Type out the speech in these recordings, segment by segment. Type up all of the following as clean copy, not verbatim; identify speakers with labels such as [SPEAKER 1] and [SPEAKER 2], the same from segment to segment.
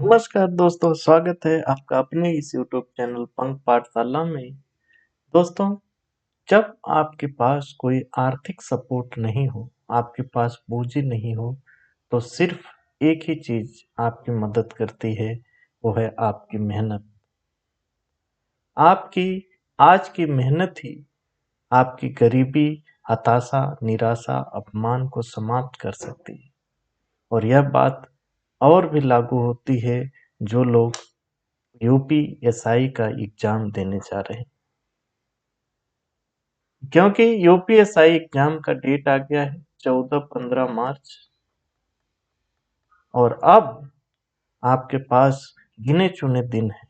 [SPEAKER 1] नमस्कार दोस्तों, स्वागत है आपका अपने इस यूट्यूब चैनल पंख पाठशाला में। दोस्तों, जब आपके पास कोई आर्थिक सपोर्ट नहीं हो, आपके पास पूंजी नहीं हो, तो सिर्फ एक ही चीज आपकी मदद करती है, वो है आपकी मेहनत। आपकी आज की मेहनत ही आपकी गरीबी, हताशा, निराशा, अपमान को समाप्त कर सकती है। और यह बात और भी लागू होती है जो लोग यूपीएसआई का एग्जाम देने जा रहे हैं, क्योंकि यूपीएसआई एग्जाम का डेट आ गया है 14-15 मार्च। और अब आपके पास गिने चुने दिन हैं।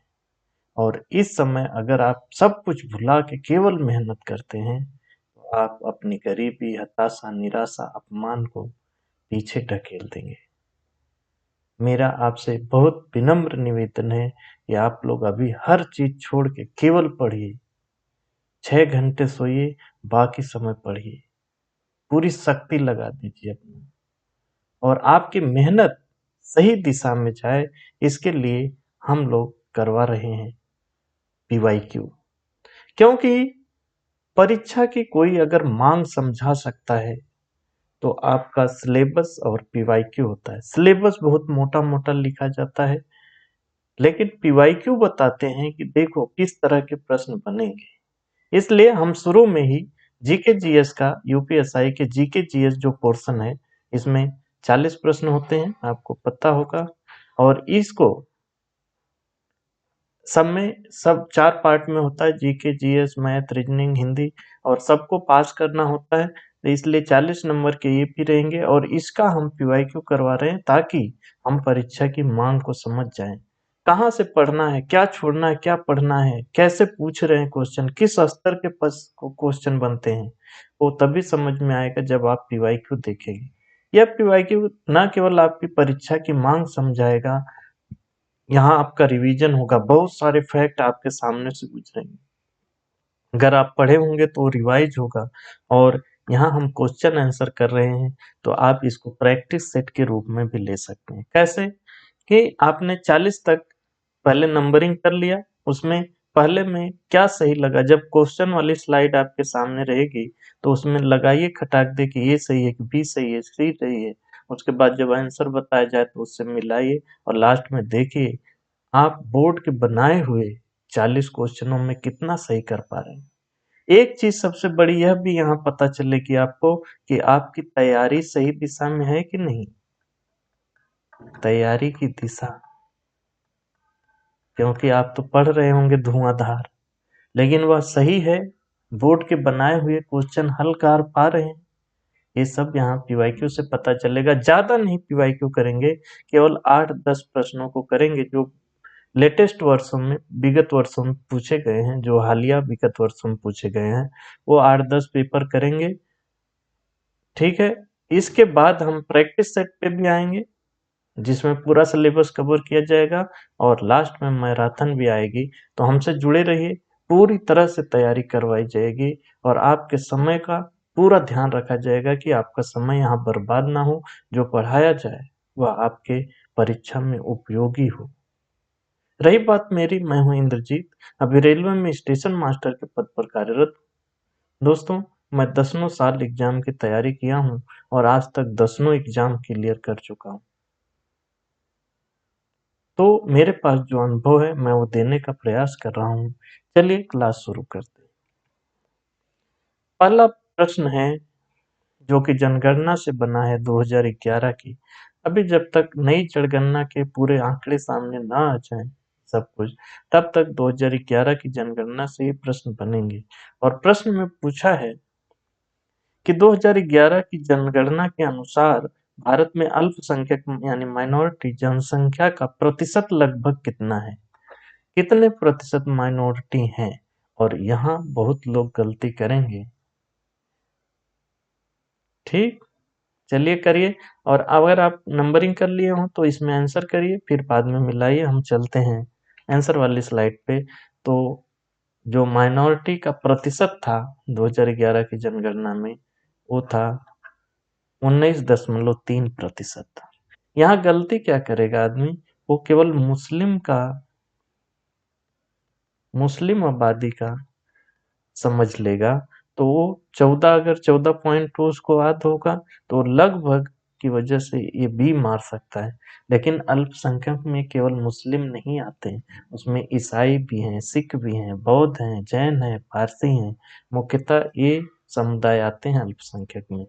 [SPEAKER 1] और इस समय अगर आप सब कुछ भुला के केवल मेहनत करते हैं, तो आप अपनी गरीबी, हताशा, निराशा, अपमान को पीछे ढकेल देंगे। मेरा आपसे बहुत विनम्र निवेदन है कि आप लोग अभी हर चीज छोड़ के केवल पढ़िए। 6 घंटे सोइए, बाकी समय पढ़िए। पूरी शक्ति लगा दीजिए अपनी, और आपकी मेहनत सही दिशा में जाए, इसके लिए हम लोग करवा रहे हैं पीवाईक्यू। क्योंकि परीक्षा की कोई अगर मांग समझा सकता है तो आपका सिलेबस और पीवाईक्यू होता है। सिलेबस बहुत मोटा मोटा लिखा जाता है, लेकिन पीवाईक्यू बताते हैं कि देखो किस तरह के प्रश्न बनेंगे। इसलिए हम शुरू में ही जीके जीएस का, यूपीएसआई के जीके जीएस जो पोर्शन है, इसमें 40 प्रश्न होते हैं, आपको पता होगा। और इसको सब 4 पार्ट में होता है, GK GS, math, reasoning, Hindi, और सबको पास करना होता है। तो इसलिए 40 नंबर के ये भी रहेंगे, और इसका हम पीवाईक्यू करवा रहे हैं ताकि हम परीक्षा की मांग को समझ जाएं। कहाँ से पढ़ना है, क्या छोड़ना है, क्या पढ़ना है, कैसे पूछ रहे हैं क्वेश्चन, किस स्तर के क्वेश्चन बनते हैं, वो तभी समझ में आएगा जब आप पीवाईक्यू देखेंगे। यह पीवाईक्यू न केवल आपकी परीक्षा की मांग समझाएगा, यहाँ आपका रिवीजन होगा, बहुत सारे फैक्ट आपके सामने से गुजरेंगे। अगर आप पढ़े होंगे तो रिवाइज होगा। और यहाँ हम क्वेश्चन आंसर कर रहे हैं, तो आप इसको प्रैक्टिस सेट के रूप में भी ले सकते हैं। कैसे कि आपने 40 तक पहले नंबरिंग कर लिया, उसमें पहले में क्या सही लगा, जब क्वेश्चन वाली स्लाइड आपके सामने रहेगी तो उसमें लगाइए खटाक दे कि ये सही है कि बी सही है, सी सही है। उसके बाद जब आंसर बताया जाए तो उससे मिलाइए, और लास्ट में देखिए आप बोर्ड के बनाए हुए 40 क्वेश्चनों में कितना सही कर पा रहे हैं। एक चीज सबसे बड़ी यह भी यहाँ पता चलेगी आपको कि आपकी तैयारी सही दिशा में है कि नहीं। तैयारी की दिशा, क्योंकि आप तो पढ़ रहे होंगे धुआंधार, लेकिन वह सही है, बोर्ड के बनाए हुए क्वेश्चन हल कर पा रहे हैं, ये सब यहाँ पीवाईक्यू से पता चलेगा। ज्यादा नहीं पीवाईक्यू करेंगे, केवल 8-10 प्रश्नों को करेंगे जो लेटेस्ट वर्षों में, विगत वर्षों में पूछे गए हैं, जो हालिया विगत वर्षों में पूछे गए हैं, वो 8-10 पेपर करेंगे। ठीक है, इसके बाद हम प्रैक्टिस सेट पे भी आएंगे, जिसमें पूरा सिलेबस कवर किया जाएगा, और लास्ट में मैराथन भी आएगी। तो हमसे जुड़े रहिए, पूरी तरह से तैयारी करवाई जाएगी, और आपके समय का पूरा ध्यान रखा जाएगा कि आपका समय यहाँ बर्बाद ना हो, जो पढ़ाया जाए वह आपके परीक्षा में उपयोगी हो। रही बात मेरी, मैं हूं इंद्रजीत, अभी रेलवे में स्टेशन मास्टर के पद पर कार्यरत हूं। दोस्तों, मैं दसनों साल एग्जाम की तैयारी किया हूं, और आज तक दसनों एग्जाम क्लियर कर चुका हूं। तो मेरे पास जो अनुभव है मैं वो देने का प्रयास कर रहा हूँ। चलिए क्लास शुरू करते हैं। पहला प्रश्न है जो कि जनगणना से बना है 2011 की। अभी जब तक नई जनगणना के पूरे आंकड़े सामने ना आ जाएं सब कुछ, तब तक 2011 की जनगणना से ये प्रश्न बनेंगे। और प्रश्न में पूछा है कि 2011 की जनगणना के अनुसार भारत में अल्पसंख्यक यानी माइनॉरिटी जनसंख्या का प्रतिशत लगभग कितना है। कितने प्रतिशत माइनॉरिटी हैं, और यहाँ बहुत लोग गलती करेंगे। ठीक, चलिए करिए। और अगर आप नंबरिंग कर लिए हो तो इसमें आंसर करिए, फिर बाद में मिलाइए। हम चलते हैं आंसर वाली स्लाइड पे। तो जो माइनॉरिटी का प्रतिशत था 2011 की जनगणना में, वो था 19.3%। यहाँ गलती क्या करेगा आदमी, वो केवल मुस्लिम आबादी का समझ लेगा, तो वो 14, अगर 14.2 उसको याद होगा, तो लगभग की वजह से ये बी मार सकता है। लेकिन अल्पसंख्यक में केवल मुस्लिम नहीं आते, उसमें ईसाई भी हैं, सिख भी हैं, बौद्ध हैं, जैन हैं, पारसी हैं, मुख्यतः ये समुदाय आते हैं अल्पसंख्यक में।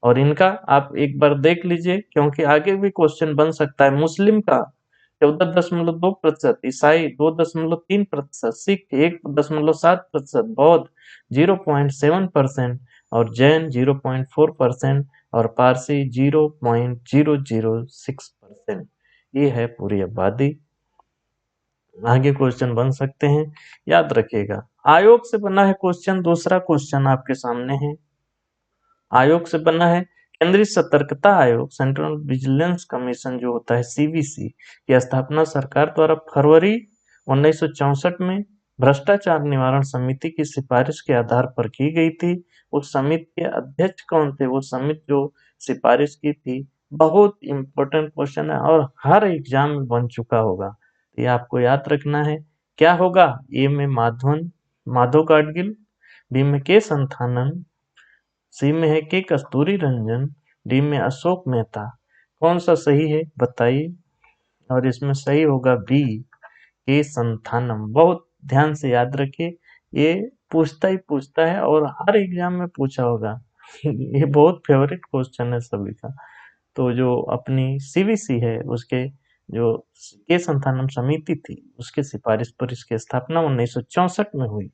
[SPEAKER 1] और इनका आप एक बार देख लीजिए, क्योंकि आगे भी क्वेश्चन बन सकता है। मुस्लिम का 14.2%, ईसाई 2.3%, सिख 1.7%, बौद्ध 0.7% और जैन 0.4% और पारसी 0.006%। ये है पूरी आबादी। आगे क्वेश्चन बन सकते हैं, याद रखिएगा। आयोग से बना है क्वेश्चन, दूसरा क्वेश्चन आपके सामने है। आयोग से बना है केंद्रीय सतर्कता आयोग, सेंट्रल विजिलेंस कमीशन जो होता है सीवीसी, की स्थापना सरकार द्वारा फरवरी 1964 में भ्रष्टाचार निवारण समिति की सिफारिश के आधार पर की गई थी। उस समिति के अध्यक्ष कौन थे? वो समिति जो सिफारिश की थी, बहुत इंपॉर्टेंट क्वेश्चन है और हर एग्जाम में बन चुका होगा, ये आपको याद रखना है। क्या होगा? ए में माधव गाडगिल, बी में के संथानम, सी में है के कस्तूरी रंजन, डी में अशोक मेहता। कौन सा सही है बताइए? और इसमें सही होगा बी, के संथानम। बहुत ध्यान से याद रखिए, ये पूछता है और हर एग्जाम में पूछा होगा। ये बहुत फेवरेट क्वेश्चन है सभी का। तो जो अपनी सीवीसी है, उसके जो के संथानम समिति थी, उसके सिफारिश पर इसकी स्थापना 1964 में हुई।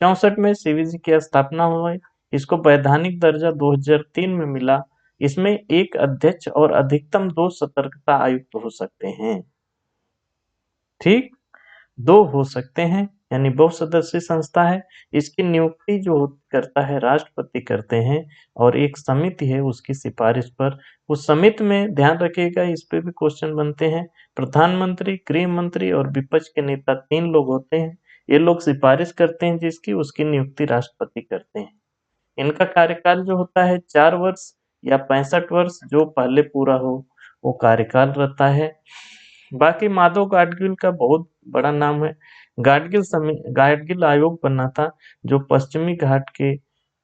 [SPEAKER 1] 64 में सीवीसी की स्थापना हुई। इसको वैधानिक दर्जा 2003 में मिला। इसमें एक अध्यक्ष और अधिकतम 2 सतर्कता आयुक्त हो सकते हैं। ठीक, 2 हो सकते हैं, यानी बहुसदस्यीय संस्था है। इसकी नियुक्ति जो करता है राष्ट्रपति करते हैं, और एक समिति है उसकी सिफारिश पर। उस समिति में ध्यान रखिएगा, इस पे भी क्वेश्चन बनते हैं। प्रधानमंत्री, गृह मंत्री और विपक्ष के नेता 3 लोग होते हैं। ये लोग सिफारिश करते हैं जिसकी, उसकी नियुक्ति राष्ट्रपति करते हैं। इनका कार्यकाल जो होता है 4 वर्ष या 65 वर्ष, जो पहले पूरा हो वो कार्यकाल रहता है। बाकी माधव गाडगिल का बहुत बड़ा नाम है। गाडगिल आयोग बना था, जो पश्चिमी घाट के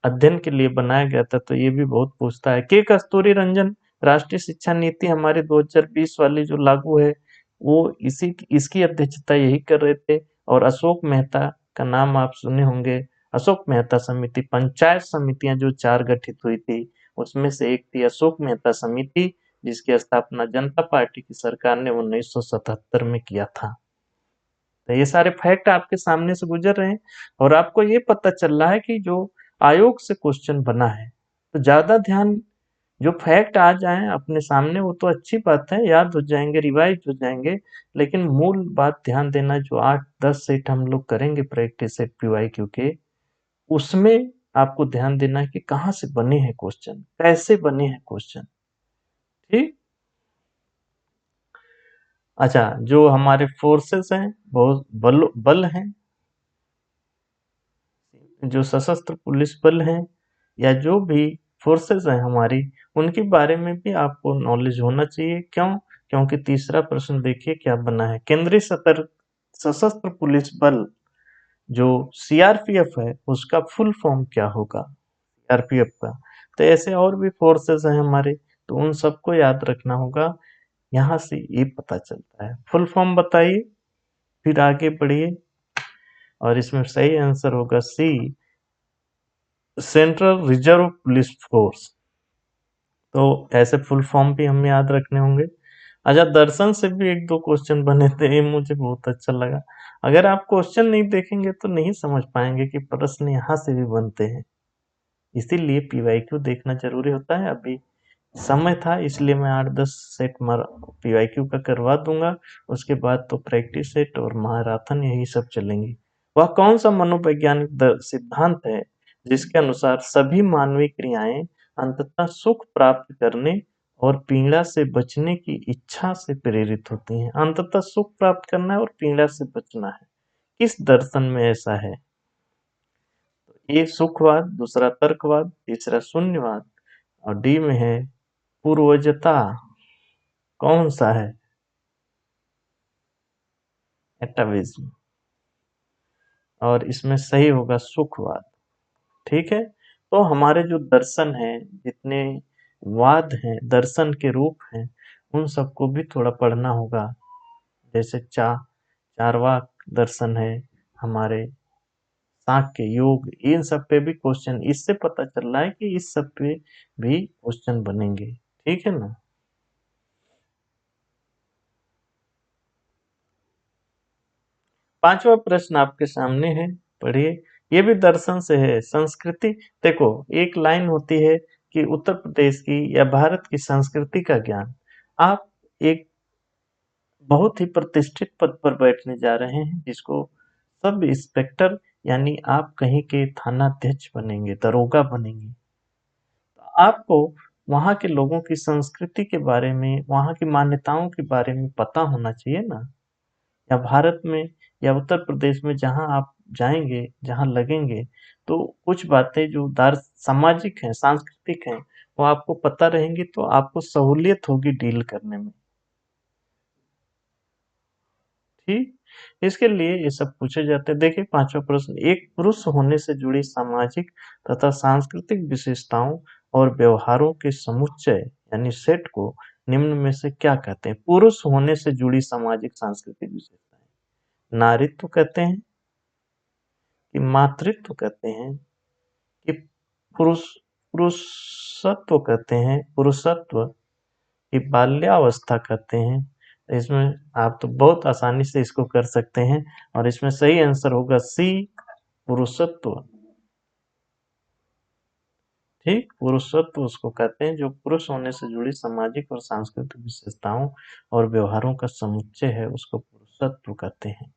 [SPEAKER 1] अध्ययन के लिए बनाया गया था, तो ये भी बहुत पूछता है। के कस्तूरी रंजन राष्ट्रीय शिक्षा नीति हमारे 2020 वाली जो लागू है, वो इसकी अध्यक्षता यही कर रहे थे। और अशोक मेहता का नाम आप सुने होंगे। अशोक मेहता समिति, पंचायत समितियां जो 4 गठित हुई थी, उसमें से एक थी अशोक मेहता समिति, जिसकी स्थापना जनता पार्टी की सरकार ने 1977 में किया था। तो ये सारे फैक्ट आपके सामने से गुजर रहे हैं, और आपको ये पता चल रहा है कि जो आयोग से क्वेश्चन बना है, तो ज्यादा ध्यान, जो फैक्ट आ जाएं अपने सामने वो तो अच्छी बात है, याद हो जाएंगे, रिवाइज हो जाएंगे। लेकिन मूल बात ध्यान देना, जो 8-10 सेट हम लोग करेंगे प्रैक्टिस सेट पीवाईक्यू के, उसमें आपको ध्यान देना है कि कहाँ से बने हैं क्वेश्चन, कैसे बने हैं क्वेश्चन। ठीक। अच्छा, जो हमारे फोर्सेस हैं, बहुत बल हैं, जो सशस्त्र पुलिस बल हैं, या जो भी फोर्सेस हैं हमारी, उनके बारे में भी आपको नॉलेज होना चाहिए। क्यों? क्योंकि तीसरा प्रश्न देखिए क्या बना है। केंद्रीय सशस्त्र पुलिस बल जो सीआरपीएफ है, उसका फुल फॉर्म क्या होगा सीआरपीएफ का? तो ऐसे और भी फोर्सेस हैं हमारे, तो उन सबको याद रखना होगा। यहाँ से ये पता चलता है। फुल फॉर्म बताइए, फिर आगे बढ़िए। और इसमें सही आंसर होगा सी, सेंट्रल रिजर्व पुलिस फोर्स। तो ऐसे फुल फॉर्म भी हमें याद रखने होंगे। अच्छा, दर्शन से भी 1-2 क्वेश्चन बने थे, ये मुझे बहुत अच्छा लगा। अगर आप क्वेश्चन नहीं देखेंगे तो नहीं समझ पाएंगे कि प्रश्न यहाँ से भी बनते हैं। इसीलिए पीवाईक्यू देखना जरूरी होता है। अभी समय था इसलिए मैं 8-10 सेट पीवाईक्यू का करवा दूंगा। उसके बाद तो प्रैक्टिस सेट और महाराथन यही सब चलेंगी। वह कौन सा मनोवैज्ञानिक सिद्धांत है जिसके अनुसार सभी मानवीय क्रियाएं अंततः सुख प्राप्त करने और पीड़ा से बचने की इच्छा से प्रेरित होती हैं? अंततः सुख प्राप्त करना है और पीड़ा से बचना है, किस दर्शन में ऐसा है? ए सुखवाद, दूसरा तर्कवाद, तीसरा शून्यवाद, और डी में है पूर्वजता। कौन सा है? एटाविज्म, और इसमें सही होगा सुखवाद। ठीक है, तो हमारे जो दर्शन हैं, जितने वाद हैं, दर्शन के रूप हैं, उन सबको भी थोड़ा पढ़ना होगा। जैसे चारवाक दर्शन है, हमारे सांख्य योग, इन सब पे भी क्वेश्चन, इससे पता चल रहा है कि इस सब पे भी क्वेश्चन बनेंगे। ठीक है ना। पांचवा प्रश्न आपके सामने है, पढ़िए। ये भी दर्शन से है। संस्कृति, देखो एक लाइन होती है कि उत्तर प्रदेश की या भारत की संस्कृति का ज्ञान। आप एक बहुत ही प्रतिष्ठित पद पर बैठने जा रहे हैं, जिसको सब इंस्पेक्टर, यानी आप कहीं के थानाध्यक्ष बनेंगे, दरोगा बनेंगे। आपको वहाँ के लोगों की संस्कृति के बारे में, वहाँ की मान्यताओं के बारे में पता होना चाहिए ना। या भारत में या उत्तर प्रदेश में जहाँ आप जाएंगे, जहाँ लगेंगे, तो कुछ बातें जो दार सामाजिक हैं, सांस्कृतिक हैं, वो आपको पता रहेंगी, तो आपको सहूलियत होगी डील करने में। ठीक, इसके लिए ये सब पूछे जाते हैं। देखिए पांचवा प्रश्न, एक पुरुष होने से जुड़ी सामाजिक तथा सांस्कृतिक विशेषताओं और व्यवहारों के समुच्चय यानी सेट को निम्न में से क्या कहते हैं? पुरुष होने से जुड़ी सामाजिक सांस्कृतिक विशेषताएं, नारीत्व कहते हैं कि मातृत्व कहते हैं कि पुरुष पुरुषत्व कहते हैं, पुरुषत्व की बाल्यावस्था कहते हैं। इसमें आप तो बहुत आसानी से इसको कर सकते हैं, और इसमें सही आंसर होगा सी, पुरुषत्व। ठीक, पुरुषत्व उसको कहते हैं जो पुरुष होने से जुड़ी सामाजिक और सांस्कृतिक विशेषताओं और व्यवहारों का समुच्चय है, उसको पुरुषत्व कहते हैं।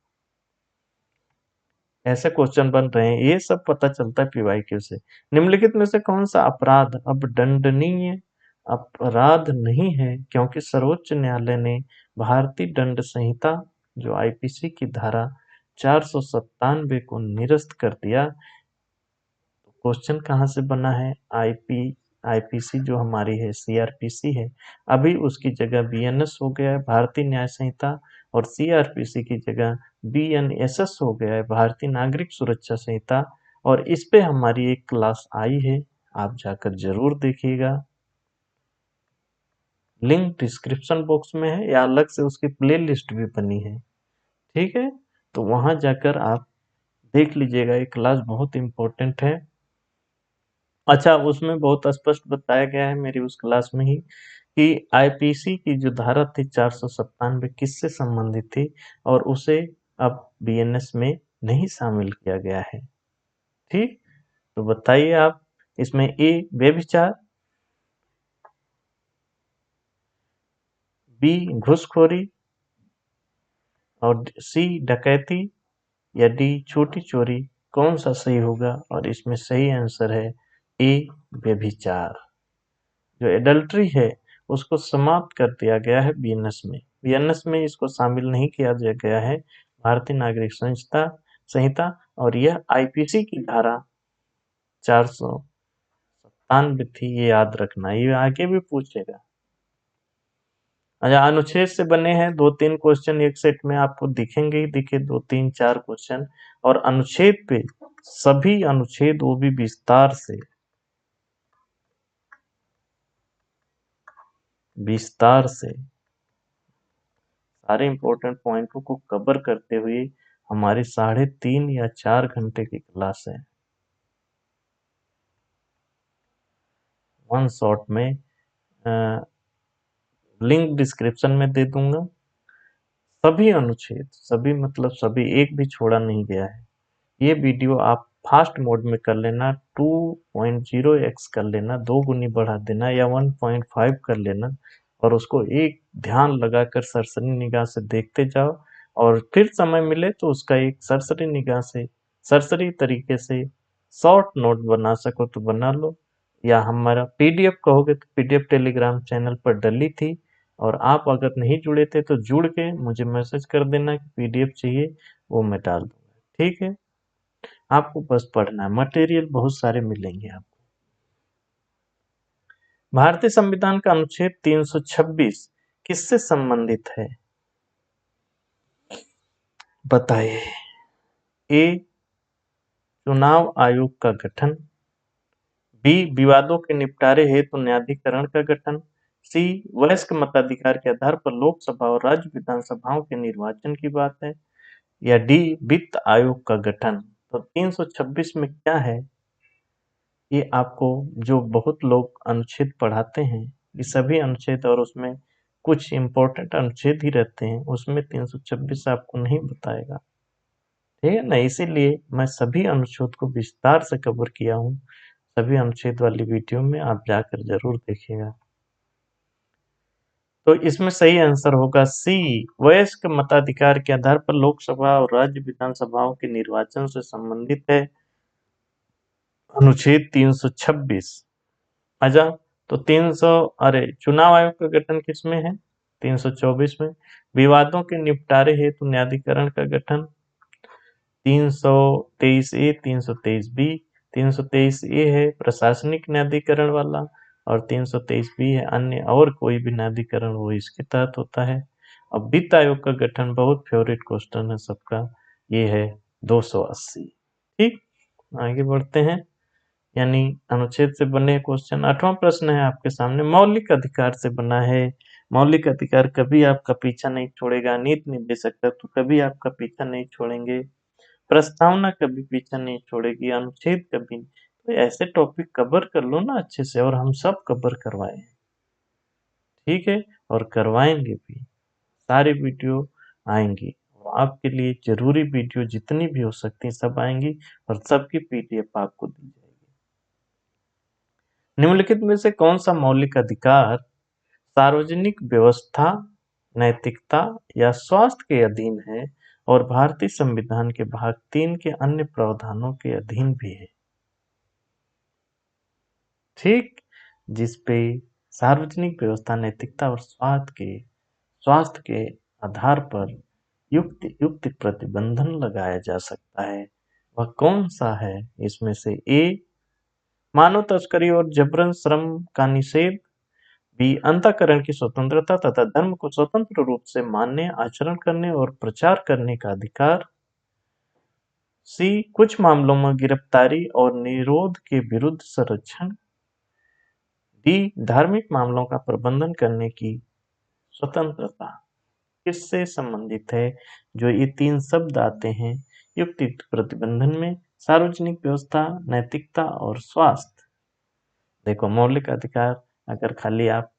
[SPEAKER 1] ऐसे क्वेश्चन बन रहे हैं, ये सब पता चलता है पीवाईक्यू से। निम्नलिखित में से कौन सा अपराध अब दंडनीय अपराध नहीं है, क्योंकि सर्वोच्च न्यायालय ने भारतीय दंड संहिता जो आईपीसी की धारा 497 को निरस्त कर दिया। क्वेश्चन कहाँ से बना है? आईपीसी जो हमारी है, सीआरपीसी है, अभी उसकी जगह बीएनएस हो गया है, भारतीय न्याय संहिता, और सीआरपीसी की जगह बीएनएसएस हो गया है, भारतीय नागरिक सुरक्षा संहिता। और इस पे हमारी एक क्लास आई है, आप जाकर जरूर देखिएगा। लिंक डिस्क्रिप्शन बॉक्स में है, या अलग से उसकी प्ले लिस्ट भी बनी है। ठीक है, तो वहां जाकर आप देख लीजिएगा, ये क्लास बहुत इंपॉर्टेंट है। अच्छा, उसमें बहुत स्पष्ट बताया गया है मेरी उस क्लास में ही, कि आईपीसी की जो धारा थी 497 किससे संबंधित थी, और उसे अब बीएनएस में नहीं शामिल किया गया है। ठीक, तो बताइए आप, इसमें ए व्यभिचार, बी घूसखोरी, और सी डकैती, या डी छोटी चोरी, कौन सा सही होगा? और इसमें सही आंसर है ए व्यभिचार। जो एडल्ट्री है उसको समाप्त कर दिया गया है बीएनएस में। बीएनएस में इसको शामिल नहीं किया गया है, भारतीय नागरिक संहिता संहिता और यह आईपीसी की धारा 497 थी, ये याद रखना, ये आगे भी पूछेगा। अच्छा, अनुच्छेद से बने हैं दो तीन क्वेश्चन एक सेट में आपको दिखेंगे ही दिखे, दो तीन चार क्वेश्चन, और अनुच्छेद पे सभी अनुच्छेद, वो भी विस्तार से, विस्तार से सारे इंपॉर्टेंट पॉइंटों को कवर करते हुए हमारी 3.5 या 4 घंटे की क्लास है। वन शॉट में लिंक डिस्क्रिप्शन में दे दूंगा। सभी अनुच्छेद, सभी मतलब सभी, एक भी छोड़ा नहीं गया है। ये वीडियो आप फास्ट मोड में कर लेना, 2.0x कर लेना, 2 गुनी बढ़ा देना, या 1.5 कर लेना, और उसको एक ध्यान लगाकर सरसरी निगाह से देखते जाओ, और फिर समय मिले तो उसका एक सरसरी निगाह से, सरसरी तरीके से शॉर्ट नोट बना सको तो बना लो, या हमारा पीडीएफ कहोगे तो पीडीएफ टेलीग्राम चैनल पर डली थी, और आप अगर नहीं जुड़े थे तो जुड़ के मुझे मैसेज कर देना कि पीडीएफ चाहिए, वो मैं डाल दूंगा। ठीक है, आपको बस पढ़ना है, मटेरियल बहुत सारे मिलेंगे आपको। भारतीय संविधान का अनुच्छेद 326 किससे संबंधित है? बताइए। ए, चुनाव आयोग का गठन। बी, विवादों के निपटारे हेतु न्यायाधिकरण का गठन। सी, वयस्क मताधिकार के आधार पर लोकसभा और राज्य विधानसभाओं के निर्वाचन की बात है। या डी, वित्त आयोग का गठन। तो 326 में क्या है, ये आपको जो बहुत लोग अनुच्छेद पढ़ाते हैं, ये सभी अनुच्छेद और उसमें कुछ इम्पोर्टेंट अनुच्छेद ही रहते हैं, उसमें 326 आपको नहीं बताएगा। ठीक है ना, इसीलिए मैं सभी अनुच्छेद को विस्तार से कवर किया हूँ। सभी अनुच्छेद वाली वीडियो में आप जाकर जरूर देखिएगा। तो इसमें सही आंसर होगा सी, वयस्क मताधिकार के आधार पर लोकसभा और राज्य विधानसभाओं के निर्वाचन से संबंधित है अनुच्छेद 326। आजा, तो 300, अरे चुनाव आयोग का गठन किसमें है, 324 में। विवादों के निपटारे हेतु न्यायाधिकरण का गठन 323 ए, 323 बी। 323 ए है प्रशासनिक न्यायाधिकरण वाला, और 323 बी है अन्य और कोई भी न्यायाधिकरण वो इसके तहत होता है। अब वित्त आयोग का गठन बहुत फेवरेट क्वेश्चन है सबका, ये है 280। ठीक, आगे बढ़ते हैं। यानी अनुच्छेद से बने क्वेश्चन। 8वां प्रश्न है आपके सामने, मौलिक अधिकार से बना है। मौलिक अधिकार कभी आपका पीछा नहीं छोड़ेगा। नीति निर्देशक तो कभी आपका पीछा नहीं छोड़ेंगे। प्रस्तावना कभी पीछा नहीं छोड़ेगी। अनुच्छेद कभी नहीं। तो ऐसे टॉपिक कवर कर लो ना अच्छे से, और हम सब कवर करवाए हैं, ठीक है, और करवाएंगे भी। सारी वीडियो आएंगी, आपके लिए जरूरी वीडियो जितनी भी हो सकती है सब आएंगी, और सबकी पीडीएफ आपको दी जाएगी। निम्नलिखित में से कौन सा मौलिक अधिकार सार्वजनिक व्यवस्था, नैतिकता या स्वास्थ्य के अधीन है और भारतीय संविधान के भाग 3 के अन्य प्रावधानों के अधीन भी है? ठीक, जिसपे सार्वजनिक व्यवस्था, नैतिकता और स्वास्थ्य के आधार पर युक्त युक्त प्रतिबंधन लगाया जा सकता है, वह कौन सा है? इसमें से ए, मानव तस्करी और जबरन श्रम का निषेध। बी, अंतःकरण की स्वतंत्रता तथा धर्म को स्वतंत्र रूप से मानने, आचरण करने और प्रचार करने का अधिकार। सी, कुछ मामलों में गिरफ्तारी और निरोध के विरुद्ध संरक्षण। डी, धार्मिक मामलों का प्रबंधन करने की स्वतंत्रता। किससे संबंधित है जो ये 3 शब्द आते हैं युक्त युक्त प्रतिबंधन में? सार्वजनिक व्यवस्था, नैतिकता और स्वास्थ्य। देखो, मौलिक अधिकार अगर खाली आप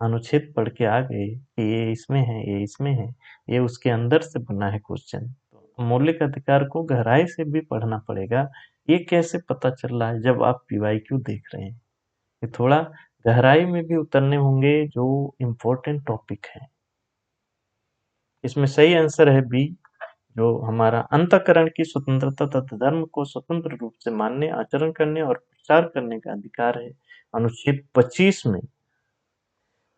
[SPEAKER 1] अनुच्छेद पढ़ के आ गए कि ये इसमें है, ये इसमें है, ये उसके अंदर से बना है क्वेश्चन, तो मौलिक अधिकार को गहराई से भी पढ़ना पड़ेगा। ये कैसे पता चल रहा है? जब आप पीवाईक्यू देख रहे हैं, ये थोड़ा गहराई में भी उतरने होंगे जो इम्पोर्टेंट टॉपिक है। इसमें सही आंसर है बी, जो हमारा अंतःकरण की स्वतंत्रता तथा धर्म को स्वतंत्र रूप से मानने, आचरण करने और प्रचार करने का अधिकार है। अनुच्छेद 25 में,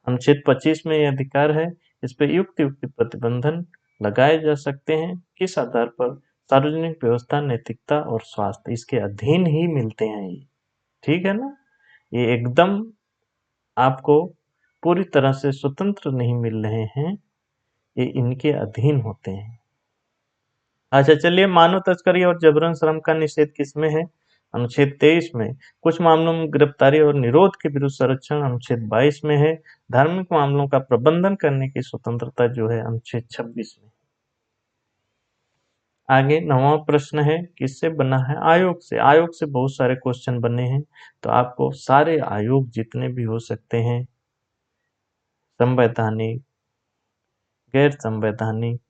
[SPEAKER 1] अनुच्छेद 25 में यह अधिकार है। इस पे युक्त युक्त प्रतिबंधन लगाए जा सकते हैं। किस आधार पर? सार्वजनिक व्यवस्था, नैतिकता और स्वास्थ्य, इसके अधीन ही मिलते हैं ये। ठीक है ना, ये एकदम आपको पूरी तरह से स्वतंत्र नहीं मिल रहे हैं, ये इनके अधीन होते हैं। अच्छा चलिए, मानव तस्करी और जबरन श्रम का निषेध किसमें है? अनुच्छेद 23 में। कुछ मामलों में गिरफ्तारी और निरोध के विरुद्ध संरक्षण अनुच्छेद 22 में है। धार्मिक मामलों का प्रबंधन करने की स्वतंत्रता जो है अनुच्छेद 26 में। आगे 9वां प्रश्न है, किससे बना है? आयोग से। आयोग से बहुत सारे क्वेश्चन बने हैं, तो आपको सारे आयोग जितने भी हो सकते हैं, संवैधानिक, गैर संवैधानिक,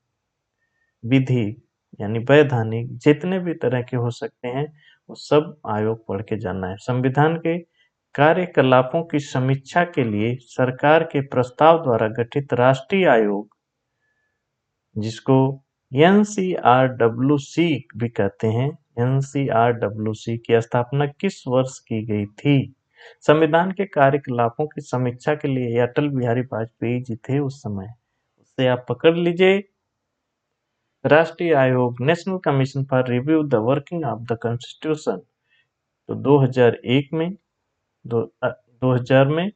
[SPEAKER 1] विधि यानी वैधानिक, जितने भी तरह के हो सकते हैं वो सब आयोग पढ़ के जाना है। संविधान के कार्यकलापों की समीक्षा के लिए सरकार के प्रस्ताव द्वारा गठित राष्ट्रीय आयोग, जिसको NCRWC भी कहते हैं, NCRWC की स्थापना किस वर्ष की गई थी? संविधान के कार्यकलापों की समीक्षा के लिए अटल बिहारी वाजपेयी जी थे उस समय, उससे आप पकड़ लीजिए। राष्ट्रीय आयोग, national commission for review the working of the constitution, तो 2001 में, 2000 में,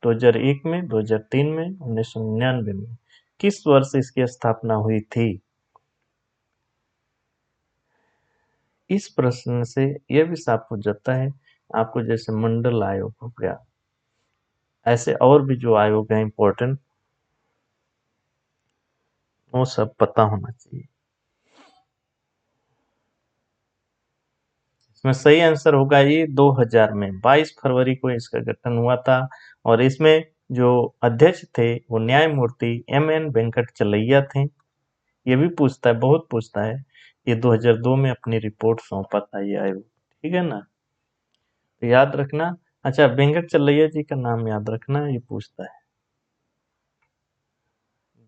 [SPEAKER 1] 2001 में, 2003 में, 1999 में, किस वर्ष इसकी स्थापना हुई थी? इस प्रश्न से यह भी साफ हो जाता है आपको, जैसे मंडल आयोग हो गया, ऐसे और भी जो आयोग हैं इम्पोर्टेंट, वो सब पता होना चाहिए। इसमें सही आंसर होगा ये 2000 में 22 फरवरी को इसका गठन हुआ था, और इसमें जो अध्यक्ष थे वो न्यायमूर्ति एम.एन. वेंकटचलैया थे। ये भी पूछता है, बहुत पूछता है। ये 2002 में अपनी रिपोर्ट सौंपा था ये आयोग, ठीक है ना, तो याद रखना। अच्छा, वेंकटचलैया जी का नाम याद रखना, ये पूछता है।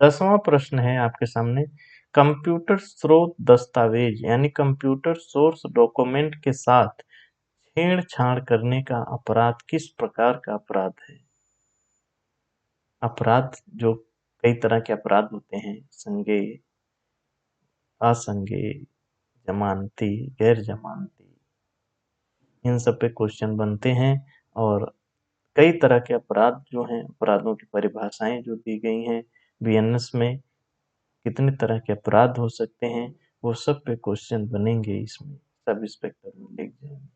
[SPEAKER 1] 10वां प्रश्न है आपके सामने, कंप्यूटर स्रोत दस्तावेज यानी कंप्यूटर सोर्स डॉक्यूमेंट के साथ छेड़छाड़ करने का अपराध किस प्रकार का अपराध है? अपराध जो कई तरह के अपराध होते हैं, संज्ञेय, असंज्ञेय, जमानती, गैर जमानती, इन सब पे क्वेश्चन बनते हैं। और कई तरह के अपराध जो हैं, अपराधों की परिभाषाएं जो दी गई हैं बीएनएस में, कितने तरह के अपराध हो सकते हैं, वो सब पे क्वेश्चन बनेंगे इसमें, सब इंस्पेक्टर में लिख जाएंगे।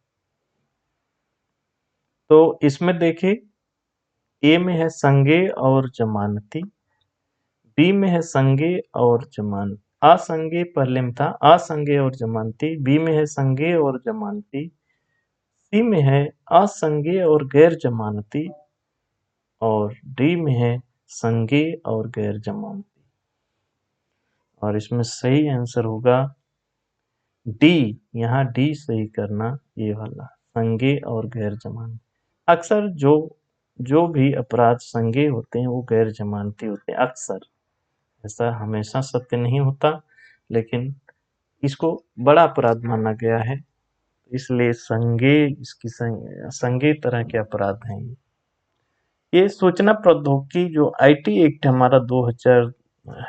[SPEAKER 1] तो इसमें देखिए, ए में है संज्ञेय और जमानती, बी में है संज्ञेय और जमान, असंज्ञेय पहले में था, असंज्ञेय और जमानती, बी में है संज्ञेय और जमानती, सी में है असंज्ञेय और गैर जमानती, और डी में है संज्ञेय और गैर जमानती। और इसमें सही आंसर होगा डी, यहाँ डी सही करना, ये वाला संज्ञेय और गैर जमानती। अक्सर जो भी अपराध संज्ञेय होते हैं वो गैर जमानती होते हैं अक्सर, ऐसा हमेशा सत्य नहीं होता, लेकिन इसको बड़ा अपराध माना गया है, इसलिए संज्ञेय, इसकी संज्ञेय तरह के अपराध हैं ये। सूचना प्रौद्योगिकी जो आईटी एक्ट हमारा 2000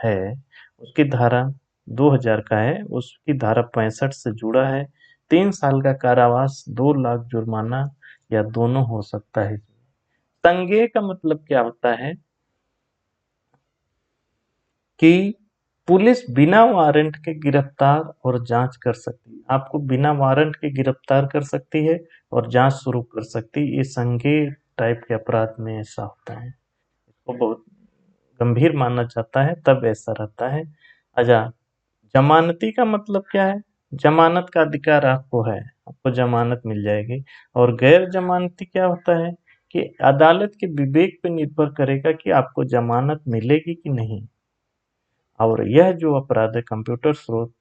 [SPEAKER 1] है, उसकी धारा 2000 का है, उसकी धारा 65 से जुड़ा है। 3 साल का कारावास, 2 लाख जुर्माना या दोनों हो सकता है। संज्ञेय का मतलब क्या होता है कि पुलिस बिना वारंट के गिरफ्तार और जांच कर सकती है, आपको बिना वारंट के गिरफ्तार कर सकती है और जांच शुरू कर सकती है। ये संज्ञेय टाइप के अपराध में ऐसा होता है, इसको बहुत गंभीर माना जाता है, तब ऐसा रहता है। अच्छा, जमानती का मतलब क्या है? जमानत का अधिकार आपको है, आपको जमानत मिल जाएगी। और गैर जमानती क्या होता है कि अदालत के विवेक पर निर्भर करेगा कि आपको जमानत मिलेगी कि नहीं। और यह जो अपराध है कंप्यूटर स्रोत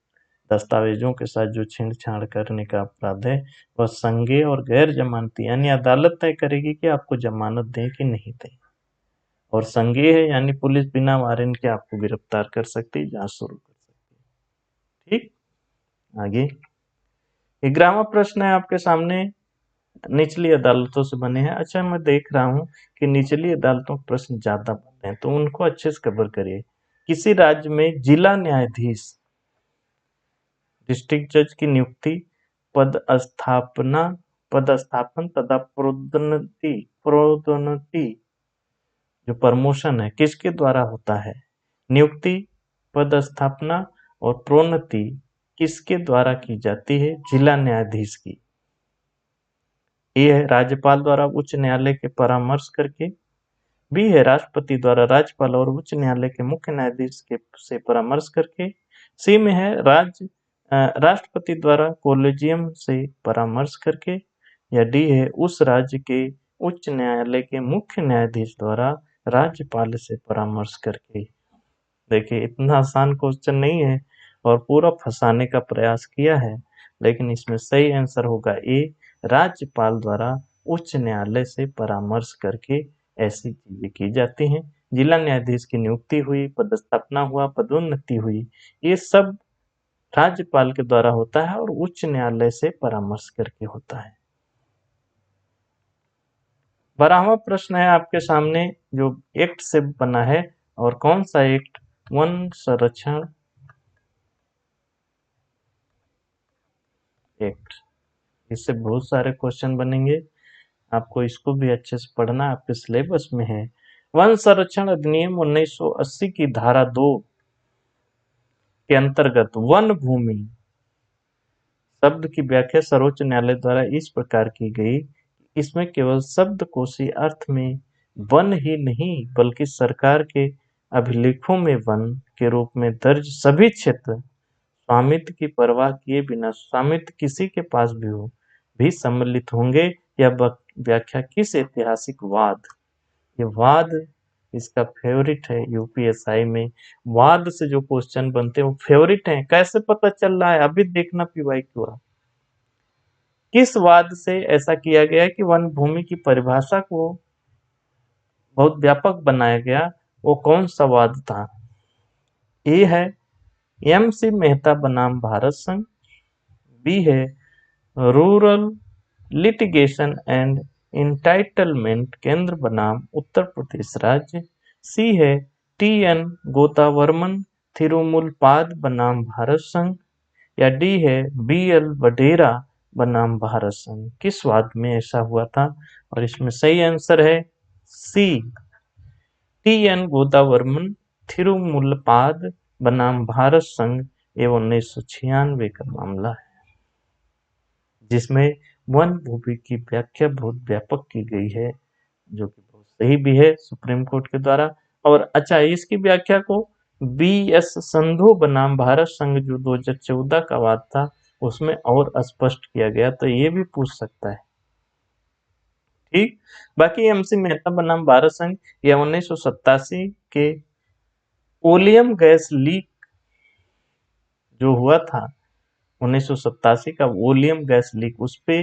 [SPEAKER 1] दस्तावेजों के साथ जो छेड़छाड़ करने का अपराध है, वह संज्ञेय और गैर जमानती, यानी अदालत तय करेगी कि आपको जमानत दें कि नहीं दें। और संज्ञेय है यानी पुलिस बिना वारंट के आपको गिरफ्तार कर सकती है, जांच शुरू कर सकती है। ठीक, आगे 11वां प्रश्न है आपके सामने, निचली अदालतों से बने हैं। अच्छा, मैं देख रहा हूं कि निचली अदालतों के प्रश्न ज्यादा बनते हैं, तो उनको अच्छे से कवर करिए। किसी राज्य में जिला न्यायाधीश, डिस्ट्रिक्ट जज की नियुक्ति, पदस्थापना, पदस्थापन तथा प्रोन्नति, प्रोन्नति जो प्रमोशन है किसके द्वारा होता है? नियुक्ति, पदस्थापना और प्रोन्नति किसके द्वारा की जाती है? जिला न्यायाधीश की। ए है राज्यपाल द्वारा उच्च न्यायालय के परामर्श करके, बी है राष्ट्रपति द्वारा राज्यपाल और उच्च न्यायालय के मुख्य न्यायाधीश के से परामर्श करके, सी में है राष्ट्रपति द्वारा कोलेजियम से परामर्श करके, या डी है उस राज्य के उच्च न्यायालय के मुख्य न्यायाधीश द्वारा राज्यपाल से परामर्श करके। देखिए, इतना आसान क्वेश्चन नहीं है और पूरा फंसाने का प्रयास किया है, लेकिन इसमें सही आंसर होगा ए, राज्यपाल द्वारा उच्च न्यायालय से परामर्श करके ऐसी चीजें की जाती हैं। जिला न्यायाधीश की नियुक्ति हुई, पदस्थापना हुआ, पदोन्नति हुई, ये सब राज्यपाल के द्वारा होता है और उच्च न्यायालय से परामर्श करके होता है। 12वां प्रश्न है आपके सामने जो एक्ट से बना है, और कौन सा एक्ट? वन संरक्षण एक्ट। इससे बहुत सारे क्वेश्चन बनेंगे, आपको इसको भी अच्छे से पढ़ना, आपके सिलेबस में है। वन संरक्षण अधिनियम 1980 की धारा 2 के अंतर्गत वन भूमि शब्द की व्याख्या सर्वोच्च न्यायालय द्वारा इस प्रकार की गई, इसमें केवल शब्दकोशी अर्थ में वन ही नहीं बल्कि सरकार के अभिलेखों में वन के रूप में दर्ज सभी क्षेत्र स्वामित्व की परवाह किए बिना स्वामित्व किसी के पास भी हो भी सम्मिलित होंगे। यह व्याख्या किस ऐतिहासिक वाद, ये वाद इसका फेवरेट है यूपीएसआई में। वाद से जो क्वेश्चन बनते हैं वो फेवरेट हैं। कैसे पता चल रहा है अभी देखना पीवाई क्यों। किस वाद से ऐसा किया गया कि वन भूमि की परिभाषा को बहुत व्यापक बनाया गया, वो कौन सा वाद था? ए है एम.सी. मेहता बनाम भारत संघ, बी है रूरल लिटिगेशन एंड इंटाइटलमेंट केंद्र बनाम उत्तर प्रदेश राज्य, सी है टी.एन. गोतावर्मन थिरुमुलपाद बनाम भारत संघ, या डी है बी.एल. वढेरा बनाम भारत संघ। किस वाद में ऐसा हुआ था? और इसमें सही आंसर है सी, टी.एन. गोतावर्मन थिरुमुलपाद बनाम भारत संघ। ये 1996 का मामला है जिसमें वन भूमि की व्याख्या बहुत व्यापक की गई है, जो कि बहुत सही भी है सुप्रीम कोर्ट के द्वारा। और अच्छा, इसकी व्याख्या को बी.एस. संधू बनाम भारत संघ जो 2014 का वाद था उसमें और स्पष्ट किया गया, तो ये भी पूछ सकता है। ठीक, बाकी एम.सी. मेहता बनाम भारत संघ यह 1987 के ओलियम गैस लीक जो हुआ था 1987 का ओलियम गैस लीक, उस पे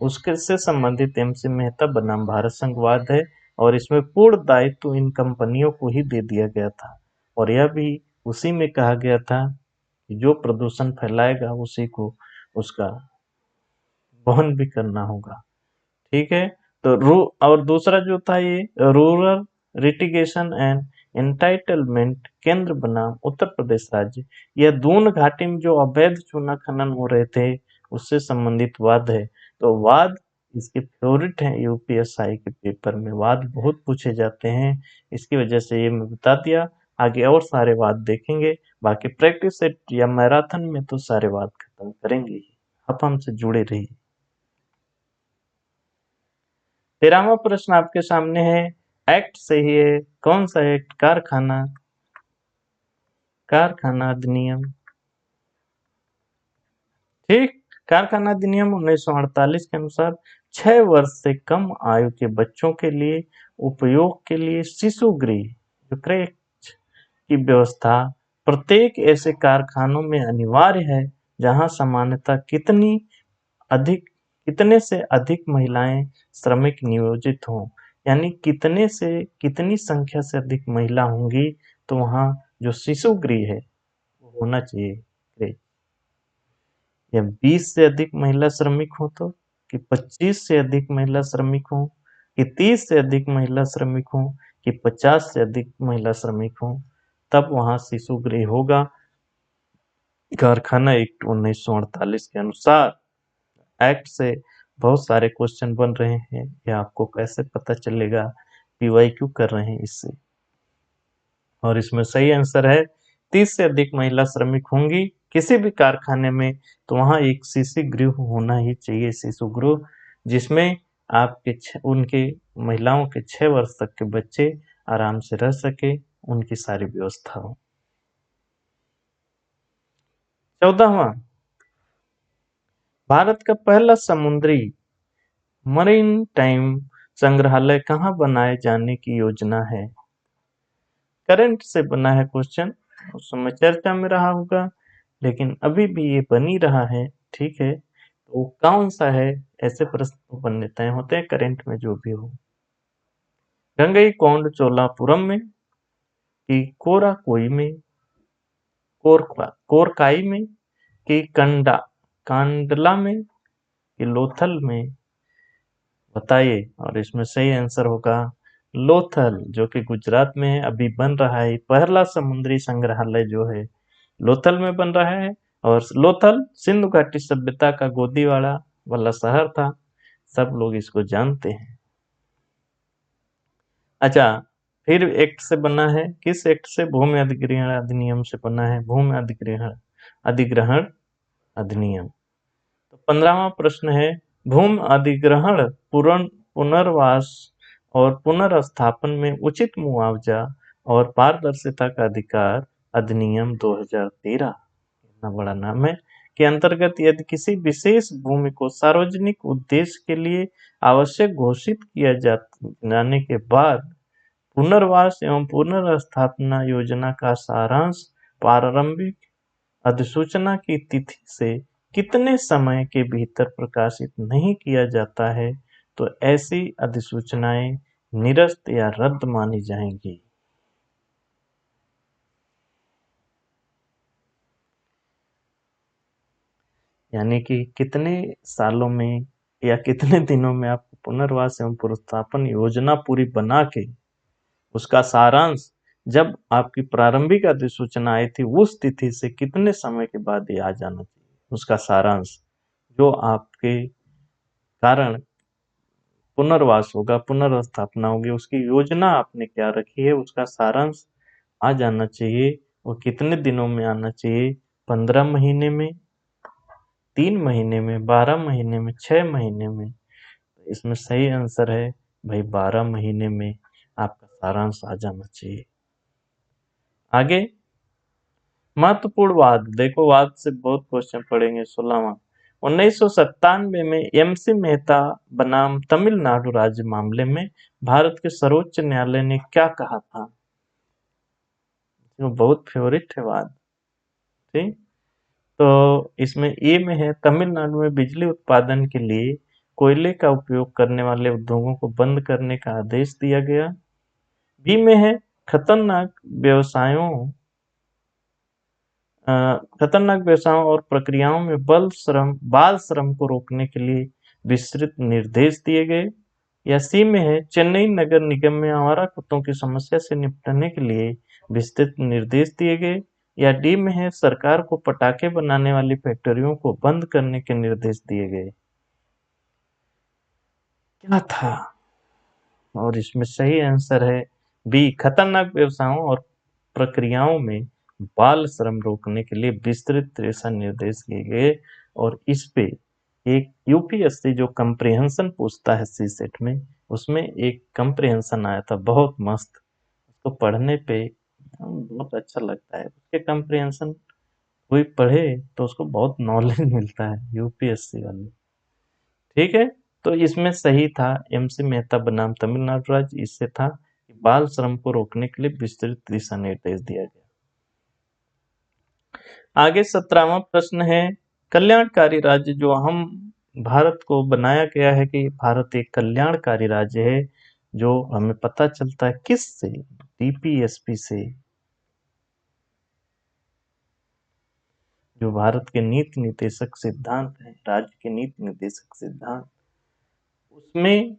[SPEAKER 1] उसके से संबंधित एम.सी. मेहता बनाम भारत संघ वाद है। और इसमें पूर्ण दायित्व इन कंपनियों को ही दे दिया गया था, और यह भी उसी में कहा गया था कि जो प्रदूषण फैलाएगा उसी को उसका वहन भी करना होगा। ठीक है, तो और दूसरा जो था ये रूरल लिटिगेशन एंड एंटाइटलमेंट केंद्र बनाम उत्तर प्रदेश राज्य, यह दून घाटी में जो अवैध चूना खनन हो रहे थे उससे संबंधित वाद है। तो वाद इसके फेवरेट हैं, यूपीएसआई के पेपर में वाद बहुत पूछे जाते हैं, इसकी वजह से ये मैं बता दिया। आगे और सारे वाद देखेंगे, बाकी प्रैक्टिस सेट या मैराथन में तो सारे वाद खत्म करेंगे ही। आप हमसे जुड़े रहिए। 13वां प्रश्न आपके सामने है, एक्ट सही है, कौन सा एक्ट? कारखाना अधिनियम। ठीक, कारखाना अधिनियम 1948 के अनुसार 6 वर्ष से कम आयु के बच्चों के लिए उपयोग के लिए शिशु गृह क्रेच की व्यवस्था प्रत्येक ऐसे कारखानों में अनिवार्य है जहां सामान्यतः कितने से अधिक महिलाएं श्रमिक नियोजित हों। यानी कितनी संख्या से अधिक महिला होंगी तो वहां जो शिशु गृह है वो होना चाहिए। या 20 से अधिक महिला श्रमिक हो तो, कि 25 से अधिक महिला श्रमिक हो, कि 30 से अधिक महिला श्रमिक हो, कि 50 से अधिक महिला श्रमिक हो, तब वहां शिशु गृह होगा। कारखाना एक्ट 1948 के अनुसार एक्ट से बहुत सारे क्वेश्चन बन रहे हैं, ये आपको कैसे पता चलेगा? पीवाईक्यू कर रहे हैं इससे। और इसमें सही आंसर है 30 से अधिक महिला श्रमिक होंगी किसी भी कारखाने में तो वहां एक शिशु गृह होना ही चाहिए, शिशु गृह, जिसमें आपके उनके महिलाओं के 6 वर्ष तक के बच्चे आराम से रह सके, उनकी सारी व्यवस्था हो। 14वां, भारत का पहला समुद्री मरीन टाइम संग्रहालय कहाँ बनाए जाने की योजना है? करंट से बना है क्वेश्चन, उस समय चर्चा में रहा होगा, लेकिन अभी भी ये बनी रहा है। ठीक है, तो कौन सा है? ऐसे प्रश्न बनने तय होते हैं करंट में जो भी हो। गंगईकोंड चोलापुरम में, कि कोराकोई में, कोरकाई में, कि कांडला में, कि लोथल में? बताइए। और इसमें सही आंसर होगा लोथल, जो कि गुजरात में है, अभी बन रहा है। पहला समुद्री संग्रहालय जो है लोथल में बन रहा है। और लोथल सिंधु घाटी सभ्यता का गोदीवाड़ा वाला शहर था, सब लोग इसको जानते हैं। अच्छा, फिर एक्ट से बना है, किस एक्ट से? भूमि अधिग्रहण अधिनियम से बना है, भूमि अधिग्रहण अधिनियम। तो 15वां प्रश्न है, भूमि अधिग्रहण, पुनर्वास और पुनर्स्थापन में उचित मुआवजा और पारदर्शिता का अधिकार अधिनियम 2013, इतना बड़ा नाम है, के अंतर्गत यदि किसी विशेष भूमि को सार्वजनिक उद्देश्य के लिए आवश्यक घोषित किया जाने के बाद पुनर्वास एवं पुनर्स्थापना योजना का सारांश प्रारंभिक अधिसूचना की तिथि से कितने समय के भीतर प्रकाशित नहीं किया जाता है तो ऐसी अधिसूचनाएं निरस्त या रद्द मानी जाएंगी। यानी कि कितने सालों में या कितने दिनों में आपको पुनर्वास एवं पुनर्स्थापन योजना पूरी बना के उसका सारांश जब आपकी प्रारंभिक अधिसूचना आई थी उस तिथि से कितने समय के बाद ये आ जाना चाहिए, उसका सारांश जो आपके कारण पुनर्वास होगा, पुनर्स्थापना होगी, उसकी योजना आपने क्या रखी है उसका सारांश आ जाना चाहिए। वो कितने दिनों में आना चाहिए? 15 महीने में, 3 महीने में, 12 महीने में, 6 महीने में? इसमें सही आंसर है भाई 12 महीने में आपका सारांश आ जाना चाहिए। आगे महत्वपूर्ण वाद, देखो वाद से बहुत क्वेश्चन पढ़ेंगे। 16वां, 1997 में एमसी मेहता बनाम तमिलनाडु राज्य मामले में भारत के सर्वोच्च न्यायालय ने क्या कहा था? जो बहुत फेवरेट है वाद। ठीक, तो इसमें ए में है, तमिलनाडु में बिजली उत्पादन के लिए कोयले का उपयोग करने वाले उद्योगों को बंद करने का आदेश दिया गया। बी में है, खतरनाक व्यवसायों खतरनाक व्यवसायों और प्रक्रियाओं में बाल श्रम को रोकने के लिए विस्तृत निर्देश दिए गए। या सी में है, चेन्नई नगर निगम में आवारा कुत्तों की समस्या से निपटने के लिए विस्तृत निर्देश दिए गए। या डी में है, सरकार को पटाखे बनाने वाली फैक्ट्रियों को बंद करने के निर्देश दिए गए। क्या था? और इसमें सही आंसर है बी, खतरनाक व्यवसायों और प्रक्रियाओं में बाल श्रम रोकने के लिए विस्तृत दिशा निर्देश दिए गए। और इस पे एक यूपीएससी जो कंप्रिहेंशन पूछता है सी सेट में, उसमें एक कंप्रिहेंशन आया था बहुत मस्त, उसको पढ़ने पे बहुत अच्छा लगता है। उसके कंप्रिहेंशन कोई पढ़े तो उसको बहुत नॉलेज मिलता है यूपीएससी वाले। ठीक है, तो इसमें सही था एमसी मेहता बनाम तमिलनाडु राज्य, इससे था कि बाल श्रम को रोकने के लिए विस्तृत दिशा निर्देश दिया गया। आगे 17वां प्रश्न है, कल्याणकारी राज्य, जो हम भारत को बनाया गया है कि भारत एक कल्याणकारी राज्य है, जो हमें पता चलता है किससे? डीपीएसपी से, जो भारत के नीति निर्देशक सिद्धांत है, राज्य के नीति निर्देशक सिद्धांत, उसमें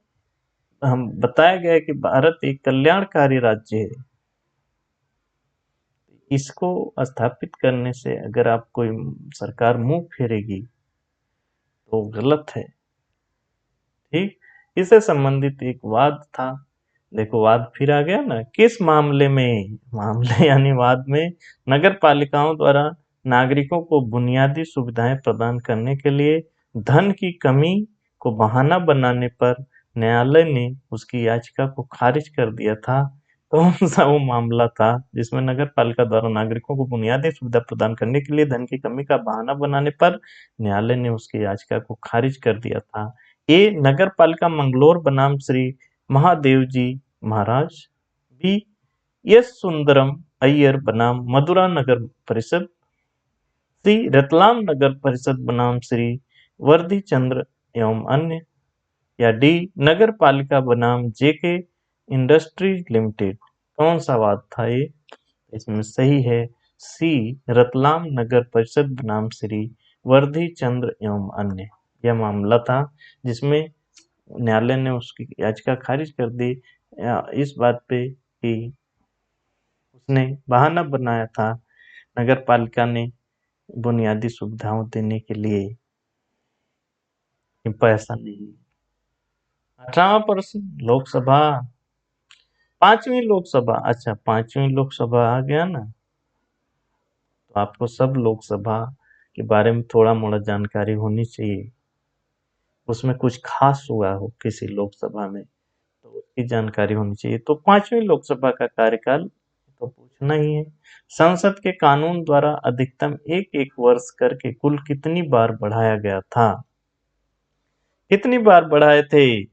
[SPEAKER 1] हम बताया गया है कि भारत एक कल्याणकारी राज्य है। इसको स्थापित करने से अगर आप कोई सरकार मुंह फेरेगी तो गलत है। ठीक, इससे संबंधित एक वाद था। देखो वाद फिर आ गया ना, किस मामले में, मामले यानी वाद में, नगर पालिकाओं द्वारा नागरिकों को बुनियादी सुविधाएं प्रदान करने के लिए धन की कमी को बहाना बनाने पर न्यायालय ने उसकी याचिका को खारिज कर दिया था। कौन सा वो मामला था जिसमें नगर पालिका द्वारा नागरिकों को बुनियादी सुविधा प्रदान करने के लिए धन की कमी का बहाना बनाने पर न्यायालय ने उसकी याचिका को खारिज कर दिया था? ए, नगर पालिका मंगलोर बनाम श्री महादेव जी महाराज। बी, एस सुंदरम अय्यर बनाम मदुरा नगर परिषद। सी, रतलाम नगर परिषद बनाम श्री वर्दी चंद्र एवं अन्य। या डी, नगर पालिका बनाम जेके इंडस्ट्रीज लिमिटेड। कौन सा वाद था ये? इसमें सही है सी, रतलाम नगर परिषद बनाम श्री वर्दी चंद्र एवं अन्य। यह मामला था जिसमें न्यायालय ने उसकी याचिका खारिज कर दी इस बात पे कि उसने बहाना बनाया था नगर पालिका ने बुनियादी सुविधाओं देने के लिए कि पैसा नहीं। 18वां प्रश्न, लोकसभा, पांचवी लोकसभा, अच्छा पांचवी लोकसभा आ गया ना, तो आपको सब लोकसभा के बारे में थोड़ा मोड़ा जानकारी होनी चाहिए, उसमें कुछ खास हुआ हो किसी लोकसभा में तो उसकी जानकारी होनी चाहिए। तो 5वीं लोकसभा का कार्यकाल तो पूछना ही है। संसद के कानून द्वारा अधिकतम एक एक वर्ष करके कुल कितनी बार बढ़ाया गया था? कितनी बार बढ़ाए थे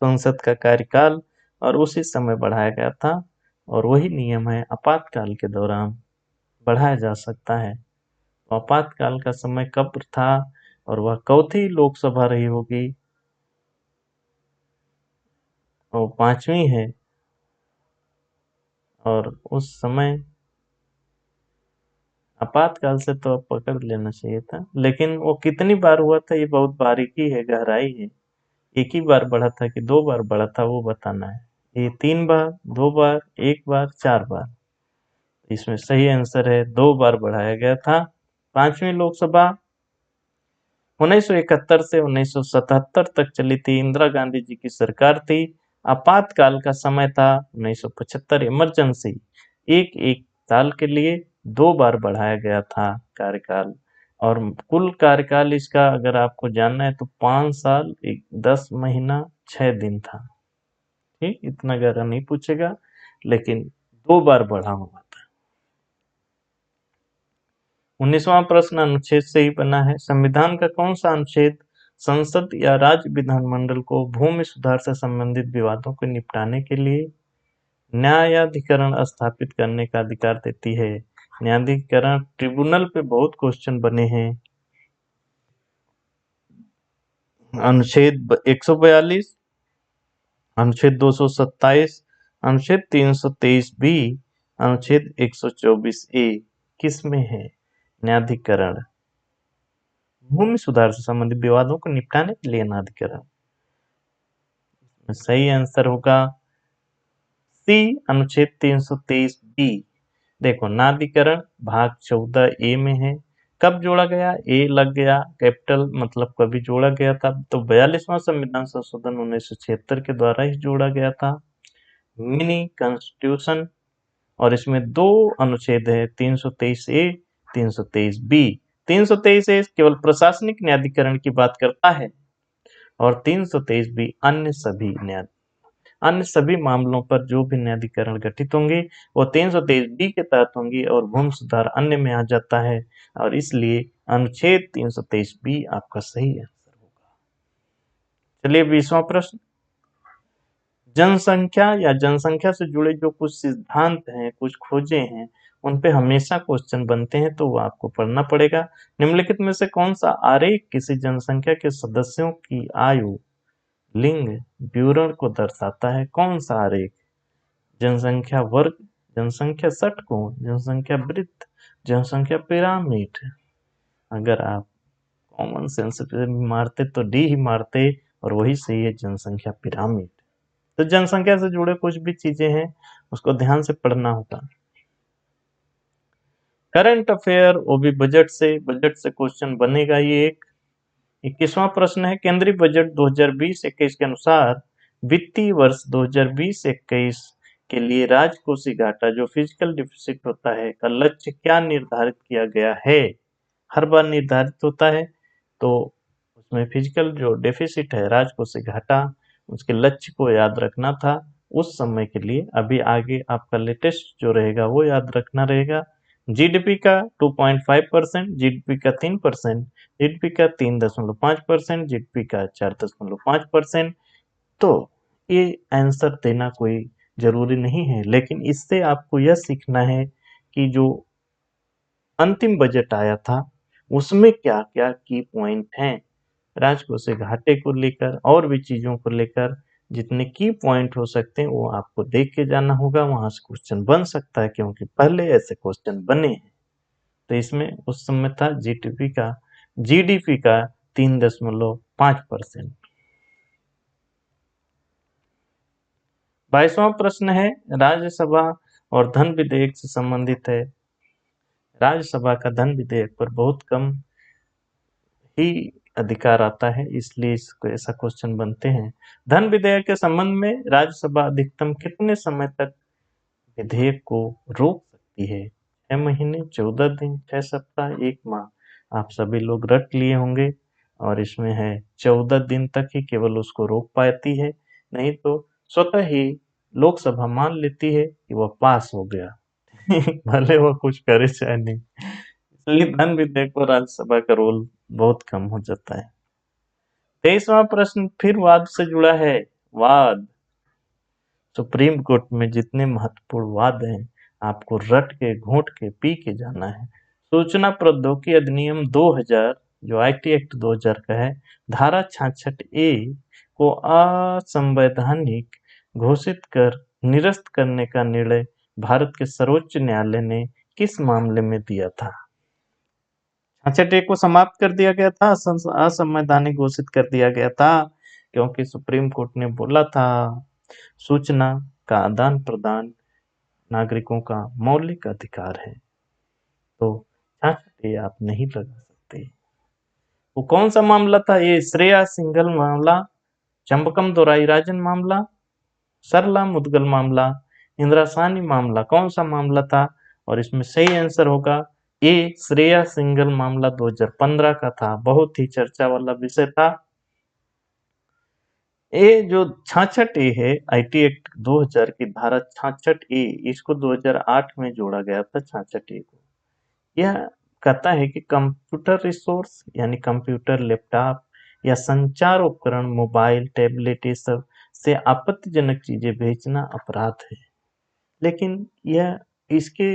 [SPEAKER 1] संसद का कार्यकाल? और उसी समय बढ़ाया गया था, और वही नियम है आपातकाल के दौरान बढ़ाया जा सकता है। तो आपातकाल का समय कब था और वह चौथी लोकसभा रही होगी, और 5वीं है, और उस समय आपातकाल से तो अब पकड़ लेना चाहिए था, लेकिन वो कितनी बार हुआ था ये बहुत बारीकी है, गहराई है। एक ही बार बढ़ा था कि 2 बार बढ़ा था वो बताना है। ये 3 बार, 2 बार, 1 बार, 4 बार। इसमें सही आंसर है 2 बार बढ़ाया गया था। 5वीं लोकसभा 1971 से 1977 तक चली थी, इंदिरा गांधी जी की सरकार थी। आपातकाल का समय था 1975, इमरजेंसी। एक एक साल के लिए 2 बार बढ़ाया गया था कार्यकाल, और कुल कार्यकाल इसका अगर आपको जानना है तो 5 साल 10 महीना 6 दिन था। ठीक, इतना गहरा नहीं पूछेगा, लेकिन 2 बार बढ़ा हुआ था। 19वां प्रश्न अनुच्छेद से ही बना है। संविधान का कौन सा अनुच्छेद संसद या राज्य विधानमंडल को भूमि सुधार से संबंधित विवादों को निपटाने के लिए न्यायाधिकरण स्थापित करने का अधिकार देती है? न्यायाधिकरण ट्रिब्यूनल पे बहुत क्वेश्चन बने हैं। अनुच्छेद 142, अनुच्छेद 227, अनुच्छेद 323 बी, अनुच्छेद 124 ए किस में है न्यायाधिकरण? भूमि सुधार से संबंधित विवादों को निपटाने के लिए न्यायाधिकरण। सही आंसर होगा सी, अनुच्छेद 323 बी। देखो, न्यायाधिकरण भाग 14 ए में है। कब जोड़ा गया? ए लग गया कैपिटल, मतलब कभी जोड़ा गया था तो 42वां संविधान संशोधन 1976 के द्वारा ही जोड़ा गया था, मिनी कॉन्स्टिट्यूशन। और इसमें 2 अनुच्छेद है, 323 ए, 323 बी। 323 ए केवल प्रशासनिक न्यायाधिकरण की बात करता है, और 323 बी अन्य सभी मामलों पर जो भी न्यायाधिकरण गठित होंगे वो 323 बी के तहत होंगी, और भूमि सुधार अन्य में आ जाता है, और इसलिए अनुच्छेद 323 बी आपका सही आंसर होगा। चलिए 20वां प्रश्न। जनसंख्या या जनसंख्या से जुड़े जो कुछ सिद्धांत हैं, कुछ खोजे हैं, उन पे हमेशा क्वेश्चन बनते हैं, तो वो आपको पढ़ना पड़ेगा। निम्नलिखित में से कौन सा आरेख किसी जनसंख्या के सदस्यों की आयु, लिंग, विवरण को दर्शाता है? कौन सा आरेख? जनसंख्या वर्ग, जनसंख्या षटकोण, जनसंख्या वृत्त, जनसंख्या पिरामिड। अगर आप कॉमन सेंस पे मारते तो डी ही मारते, और वही सही है, जनसंख्या पिरामिड। तो जनसंख्या से जुड़े कुछ भी चीजें हैं उसको ध्यान से पढ़ना होगा। करंट अफेयर, वो भी बजट से क्वेश्चन बनेगा। ये एक 21वां प्रश्न है। केंद्रीय बजट 2020-21 के अनुसार वित्तीय वर्ष 2020-21 के लिए राजकोषीय घाटा, जो फिजिकल डिफिसिट होता है, का लक्ष्य क्या निर्धारित किया गया है? हर बार निर्धारित होता है, तो उसमें फिजिकल जो डेफिसिट है, राजकोषीय घाटा, उसके लक्ष्य को याद रखना था उस समय के लिए। अभी आगे आपका लेटेस्ट जो रहेगा वो याद रखना रहेगा। जीडीपी का 2.5%, जीडीपी का 3%, जीडीपी का 3.5%, जीडीपी का 4.5%। तो ये आंसर देना कोई जरूरी नहीं है, लेकिन इससे आपको यह सीखना है कि जो अंतिम बजट आया था उसमें क्या क्या की पॉइंट हैं, राजकोषीय घाटे को लेकर और भी चीजों को लेकर जितने की पॉइंट हो सकते हैं वो आपको देख के जाना होगा। वहां से क्वेश्चन बन सकता है, क्योंकि पहले ऐसे क्वेश्चन बने हैं। तो इसमें उस समय था जीडीपी का 3.5%। 22वां प्रश्न है, राज्यसभा और धन विधेयक से संबंधित है। राज्यसभा का धन विधेयक पर बहुत कम ही अधिकार आता है, इसलिए इसको ऐसा क्वेश्चन बनते हैं। धन विधेयक के संबंध में राज्यसभा अधिकतम कितने समय तक विधेयक को रोक सकती है? 6 महीने, 14 दिन, 6 सप्ताह, 1 माह। आप सभी लोग रट लिए होंगे और इसमें है 14 दिन तक ही केवल उसको रोक पाती है, नहीं तो स्वतः ही लोकसभा मान लेती है कि वह पास हो गया। भले वह कुछ करे चाहे नहीं। इसलिए धन विधेयक और राज्यसभा का रोल बहुत कम हो जाता है। 23वां प्रश्न फिर वाद से जुड़ा है। वाद, सुप्रीम कोर्ट में जितने महत्वपूर्ण वाद हैं, आपको रट के घोंट के पी के जाना है। सूचना प्रौद्योगिकी अधिनियम 2000, जो आईटी एक्ट 2000 का है, धारा 66 ए को असंवैधानिक घोषित कर निरस्त करने का निर्णय भारत के सर्वोच्च न्यायालय ने किस मामले में दिया था? 66 को समाप्त कर दिया गया था, असंवैधानिक घोषित कर दिया गया था, क्योंकि सुप्रीम कोर्ट ने बोला था सूचना का आदान प्रदान नागरिकों का मौलिक अधिकार है। तो 66 आप नहीं लगा सकते। वो कौन सा मामला था? ये श्रेया सिंघल मामला, चंबकम दोराई राजन मामला, सरला मुदगल मामला, इंदिरा साहनी मामला, कौन सा मामला था? और इसमें सही आंसर होगा ये श्रेया सिंघल मामला 2015 का था। बहुत ही चर्चा वाला विषय था। ये जो 66 ए है, आईटी एक्ट 2000 की धारा 66 ए, इसको 2008 में जोड़ा गया था 66 ए को। यह कहता है कि कंप्यूटर रिसोर्स यानी कंप्यूटर, लैपटॉप या संचार उपकरण, मोबाइल, टैबलेट, ये सब से आपत्तिजनक चीजें भेजना अपराध है। लेकिन यह इसके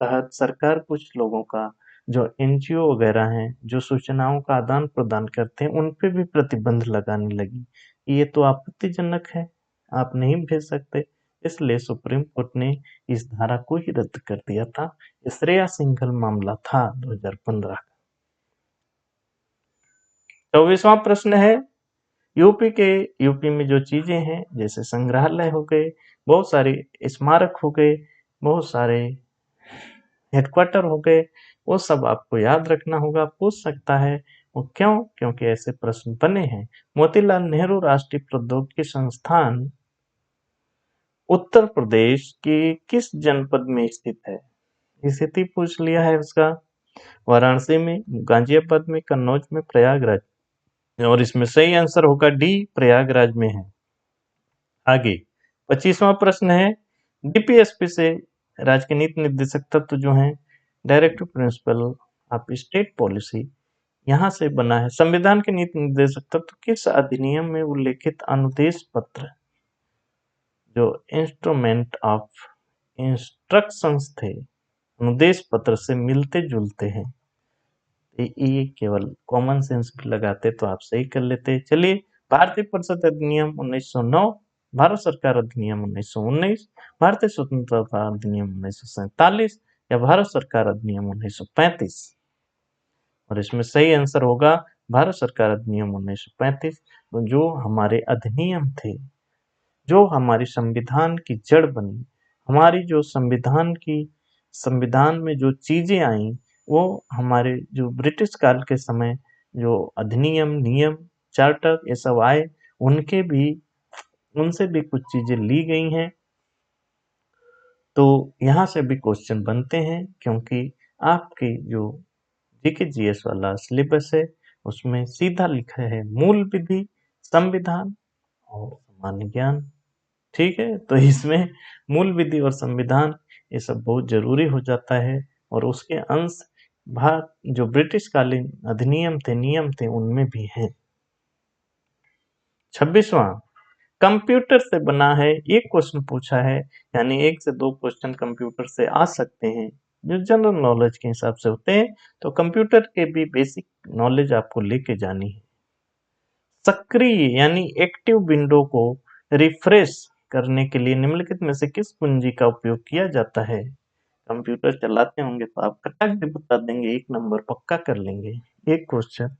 [SPEAKER 1] तहत सरकार कुछ लोगों का, जो एनजीओ वगैरह हैं, जो सूचनाओं का आदान प्रदान करते हैं, उन पे भी प्रतिबंध लगाने लगी। ये तो आपत्तिजनक है, आप नहीं भेज सकते। इसलिए सुप्रीम कोर्ट ने इस धारा को ही रद्द कर दिया था। श्रेया सिंघल मामला था 2015 का। 24वां प्रश्न है, यूपी में जो चीजें हैं, जैसे संग्रहालय हो गए, बहुत सारे स्मारक हो गए, बहुत सारे हेडक्वार्टर हो गए, वो सब आपको याद रखना होगा। पूछ सकता है वो क्यों? क्योंकि ऐसे प्रश्न बने हैं। मोतीलाल नेहरू राष्ट्रीय प्रौद्योगिकी संस्थान उत्तर प्रदेश के किस जनपद में स्थित है? स्थिति पूछ लिया है उसका। वाराणसी में, गाजियाबाद में, कन्नौज में, प्रयागराज। और इसमें सही आंसर होगा डी, प्रयागराज में है। आगे 25वां प्रश्न है, डीपीएसपी से राज्य के नीति निर्देशक तत्व जो हैं, directive principle of state policy, यहाँ से बना है। संविधान के नीति निर्देशक तत्व किस अधिनियम में उल्लेखित अनुदेश पत्र, जो इंस्ट्रूमेंट ऑफ इंस्ट्रक्शंस थे, अनुदेश पत्र से मिलते जुलते हैं? ये केवल कॉमन सेंस भी लगाते तो आप सही कर लेते। चलिए, भारतीय परिषद अधिनियम 1909, भारत सरकार अधिनियम 1919, भारतीय स्वतंत्रता अधिनियम 1947 या भारत सरकार अधिनियम 1935? और इसमें सही आंसर होगा भारत सरकार अधिनियम 1935। तो जो हमारे अधिनियम थे, जो हमारी संविधान की जड़ बनी, हमारी जो संविधान में जो चीजें आई, वो हमारे जो ब्रिटिश काल के समय जो अधिनियम, नियम, चार्टर ये सब आए, उनसे भी कुछ चीजें ली गई हैं। तो यहाँ से भी क्वेश्चन बनते हैं, क्योंकि आपकी जो जीके जीएस वाला सिलेबस है, उसमें सीधा लिखा है मूल विधि, संविधान और सामान्य ज्ञान। ठीक है, तो इसमें मूल विधि और संविधान ये सब बहुत जरूरी हो जाता है, और उसके अंश भारत जो ब्रिटिश कालीन अधिनियम थे, नियम थे, उनमें भी हैं। 26वां, कंप्यूटर से बना है, एक क्वेश्चन पूछा है, यानी 1 से 2 क्वेश्चन कंप्यूटर से आ सकते हैं, जो जनरल नॉलेज के हिसाब से होते हैं। तो कंप्यूटर के भी बेसिक नॉलेज आपको लेके जानी है। सक्रिय यानी एक्टिव विंडो को रिफ्रेश करने के लिए निम्नलिखित में से किस कुंजी का उपयोग किया जाता है? कंप्यूटर चलाते होंगे तो आप कटक से बता देंगे, 1 नंबर पक्का कर लेंगे। एक question,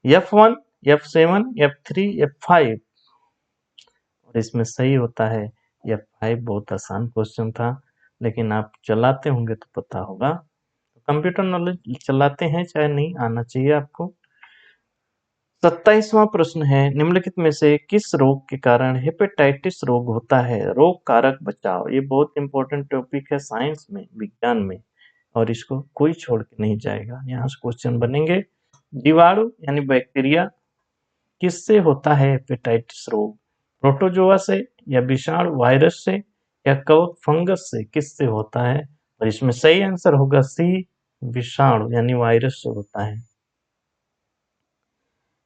[SPEAKER 1] F1, F7, F3, F5? और इसमें सही होता है F5। बहुत आसान क्वेश्चन था, लेकिन आप चलाते होंगे तो पता होगा। कंप्यूटर नॉलेज चलाते हैं, चाहे नहीं आना चाहिए आपको। 27वां प्रश्न है, निम्नलिखित में से किस रोग के कारण हेपेटाइटिस रोग होता है? रोग कारक बचाव। ये बहुत इंपॉर्टेंट टॉपिक है साइंस में, विज्ञान में, और इसको कोई छोड़ के नहीं जाएगा। यहाँ से क्वेश्चन बनेंगे। जीवाणु यानी बैक्टीरिया किससे होता है हेपेटाइटिस रोग? प्रोटोजोआ से, या विषाणु वायरस से, या कवक फंगस से? किससे होता है? और इसमें सही आंसर होगा सी, विषाणु यानी वायरस से होता है।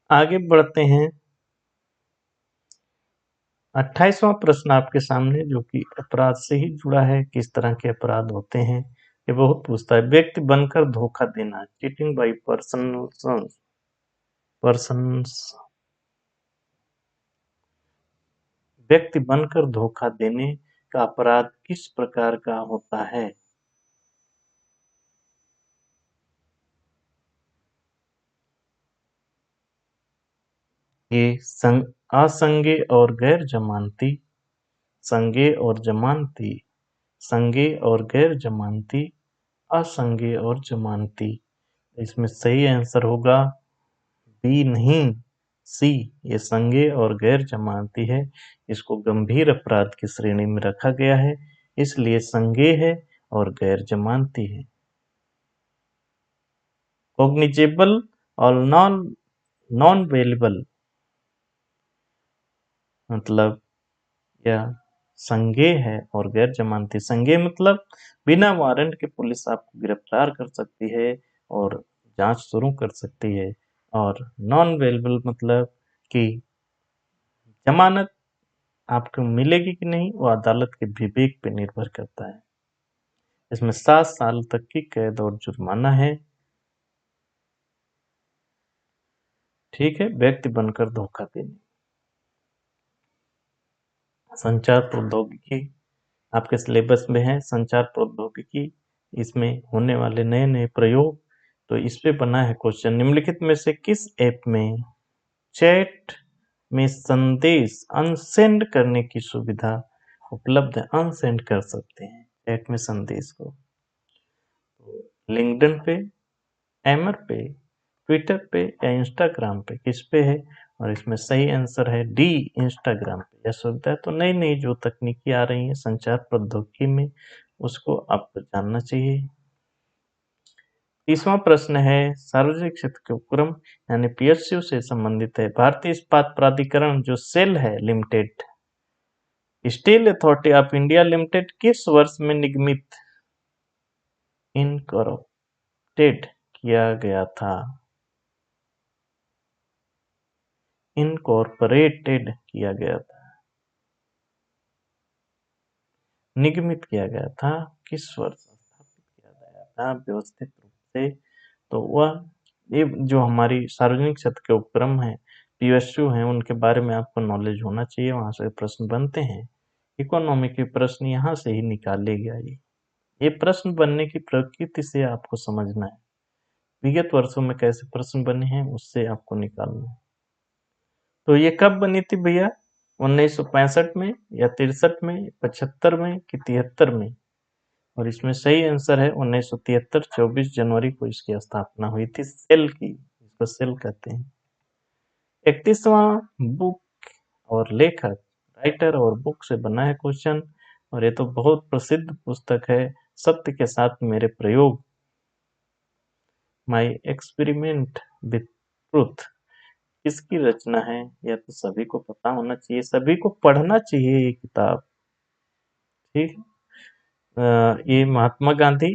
[SPEAKER 1] आगे बढ़ते हैं। 28वां प्रश्न आपके सामने, जो कि अपराध से ही जुड़ा है। किस तरह के अपराध होते हैं ये बहुत पूछता है। व्यक्ति बनकर धोखा देना, चीटिंग बाई पर्सन्स। व्यक्ति बनकर धोखा देने का अपराध किस प्रकार का होता है? ये असंज्ञेय और गैर जमानती, संज्ञेय और जमानती, संज्ञेय और गैर जमानती, असंज्ञेय और जमानती। इसमें सही आंसर होगा बी, नहीं, सी। ये संज्ञेय और गैर जमानती है। इसको गंभीर अपराध की श्रेणी में रखा गया है, इसलिए संज्ञेय है और गैर जमानती है। कॉग्निजेबल और नॉन नॉन वेलेबल मतलब यह संज्ञेय है और गैर जमानती। संज्ञेय मतलब बिना वारंट के पुलिस आपको गिरफ्तार कर सकती है और जांच शुरू कर सकती है। और नॉन वेलेबल मतलब कि जमानत आपको मिलेगी कि नहीं, वो अदालत के विवेक पे निर्भर करता है। इसमें 7 साल तक की कैद और जुर्माना है। ठीक है, व्यक्ति बनकर धोखा देने। संचार प्रौद्योगिकी आपके सिलेबस में है। संचार प्रौद्योगिकी, इसमें होने वाले नए नए प्रयोग, तो इस पे बना है क्वेश्चन। निम्नलिखित में से किस ऐप में चैट में संदेश अनसेंड करने की सुविधा उपलब्ध है? अनसेंड कर सकते हैं चैट में संदेश को। लिंक्डइन पे, एमर पे, ट्विटर पे, या इंस्टाग्राम पे? किस पे है? और इसमें सही आंसर है डी, इंस्टाग्राम पे। यह सुविधा तो नई नई जो तकनीकी आ रही है संचार प्रौद्योगिकी में, उसको आपको जानना चाहिए। 30वां प्रश्न है, सार्वजनिक क्षेत्र के उपक्रम यानी पीएसयू से संबंधित है। भारतीय इस्पात प्राधिकरण जो सेल है limited, steel authority of India limited किस वर्ष में निगमित इनकॉर्पोरेटेड किया गया था? इनकॉर्पोरेटेड किया गया था, निगमित किया गया था, किस वर्ष स्थापित किया गया था व्यवस्थित रूप से? तो वह ये जो हमारी सार्वजनिक क्षेत्र के उपक्रम है, पीएसयू हैं, उनके बारे में आपको नॉलेज होना चाहिए। वहां से प्रश्न बनते हैं। इकोनॉमी के प्रश्न यहाँ से ही निकाले गया। ये प्रश्न बनने की प्रकृति से आपको समझना है। विगत वर्षों में कैसे प्रश्न बने हैं उससे आपको निकालना है। तो ये कब बनी थी भैया? 1965 में, या 63 में, 75 में, कि 73 में? और इसमें सही आंसर है 1973, 24 जनवरी को इसकी स्थापना हुई थी सेल की। इसको सेल कहते हैं। 31वां बुक और लेखक, राइटर और बुक से बना है क्वेश्चन, और ये तो बहुत प्रसिद्ध पुस्तक है, सत्य के साथ मेरे प्रयोग, माई एक्सपेरिमेंट विथ ट्रूथ। किसकी रचना है? यह तो सभी को पता होना चाहिए, सभी को पढ़ना चाहिए ये किताब। ठीक। ये महात्मा गांधी,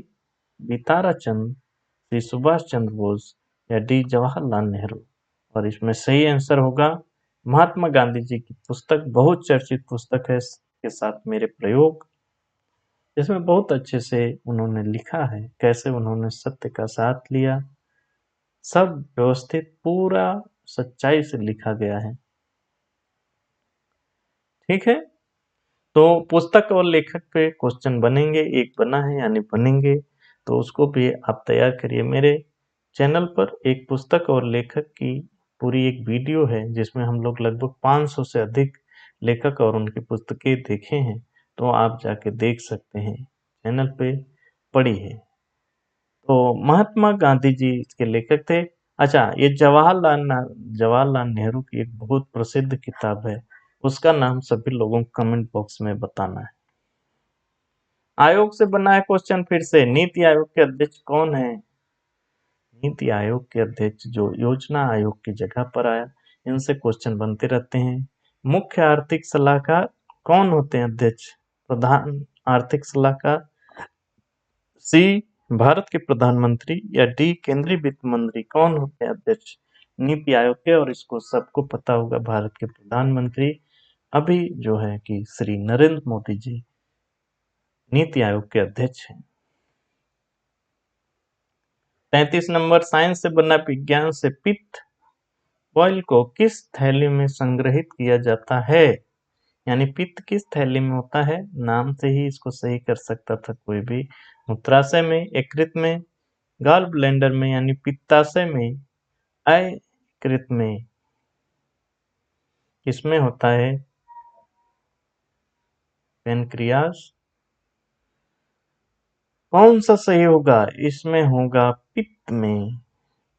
[SPEAKER 1] बी ताराचंद, श्री सुभाष चंद्र बोस, या डी जवाहरलाल नेहरू? और इसमें सही आंसर होगा महात्मा गांधी जी की पुस्तक, बहुत चर्चित पुस्तक है के साथ मेरे प्रयोग। इसमें बहुत अच्छे से उन्होंने लिखा है कैसे उन्होंने सत्य का साथ लिया, सब व्यवस्थित पूरा सच्चाई से लिखा गया है। ठीक है, तो पुस्तक और लेखक पे क्वेश्चन बनेंगे, एक बना है यानी बनेंगे, तो उसको भी आप तैयार करिए। मेरे चैनल पर एक पुस्तक और लेखक की पूरी एक वीडियो है जिसमें हम लोग लगभग 500 से अधिक लेखक और उनकी पुस्तकें देखे हैं, तो आप जाके देख सकते हैं, चैनल पे पड़ी है। तो महात्मा गांधी जी इसके लेखक थे, अच्छा, ये जवाहरलाल नेहरू की एक बहुत प्रसिद्ध किताब है, उसका नाम सभी लोगों को कमेंट बॉक्स में बताना है। आयोग से बना है क्वेश्चन फिर से, नीति आयोग के अध्यक्ष कौन है? नीति आयोग के अध्यक्ष जो योजना आयोग की जगह पर आया, इनसे क्वेश्चन बनते रहते हैं। मुख्य आर्थिक सलाहकार कौन होते हैं अध्यक्ष? प्रधान आर्थिक सलाहकार, सी भारत के प्रधानमंत्री, या डी केंद्रीय वित्त मंत्री कौन होते हैं अध्यक्ष नीति आयोग के? और इसको सबको पता होगा, भारत के प्रधानमंत्री अभी जो है कि श्री नरेंद्र मोदी जी नीति आयोग के अध्यक्ष हैं। 33 नंबर, साइंस से बना विज्ञान से पित्त ऑयल को किस थैली में संग्रहित किया जाता है? यानी पित्त किस थैली में होता है? नाम से ही इसको सही कर सकता था कोई भी। मूत्राशय में, यकृत में, गॉल ब्लैंडर में यानी पित्ताशय में, यकृत में, किसमें होता है? पेनक्रियास। कौन सा सही होगा? इसमें होगा पित्त में।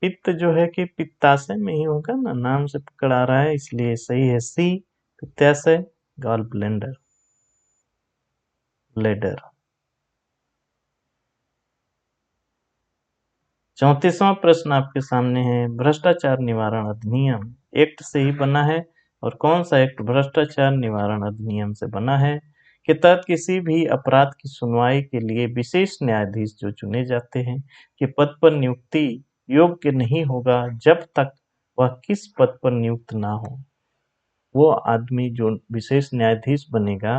[SPEAKER 1] पित्त जो है कि पित्ताशय में ही होगा ना, नाम से पकड़ आ रहा है, इसलिए सही है सी पित्ताशय, गॉल ब्लैंडर, ब्लैडर। 34वां प्रश्न आपके सामने है, भ्रष्टाचार निवारण अधिनियम एक्ट से ही बना है, और कौन सा एक्ट भ्रष्टाचार निवारण अधिनियम से बना है? के तहत किसी भी अपराध की सुनवाई के लिए विशेष न्यायाधीश जो चुने जाते हैं के पद पर नियुक्ति योग्य नहीं होगा जब तक वह किस पद पर नियुक्त ना हो। वो आदमी जो विशेष न्यायाधीश बनेगा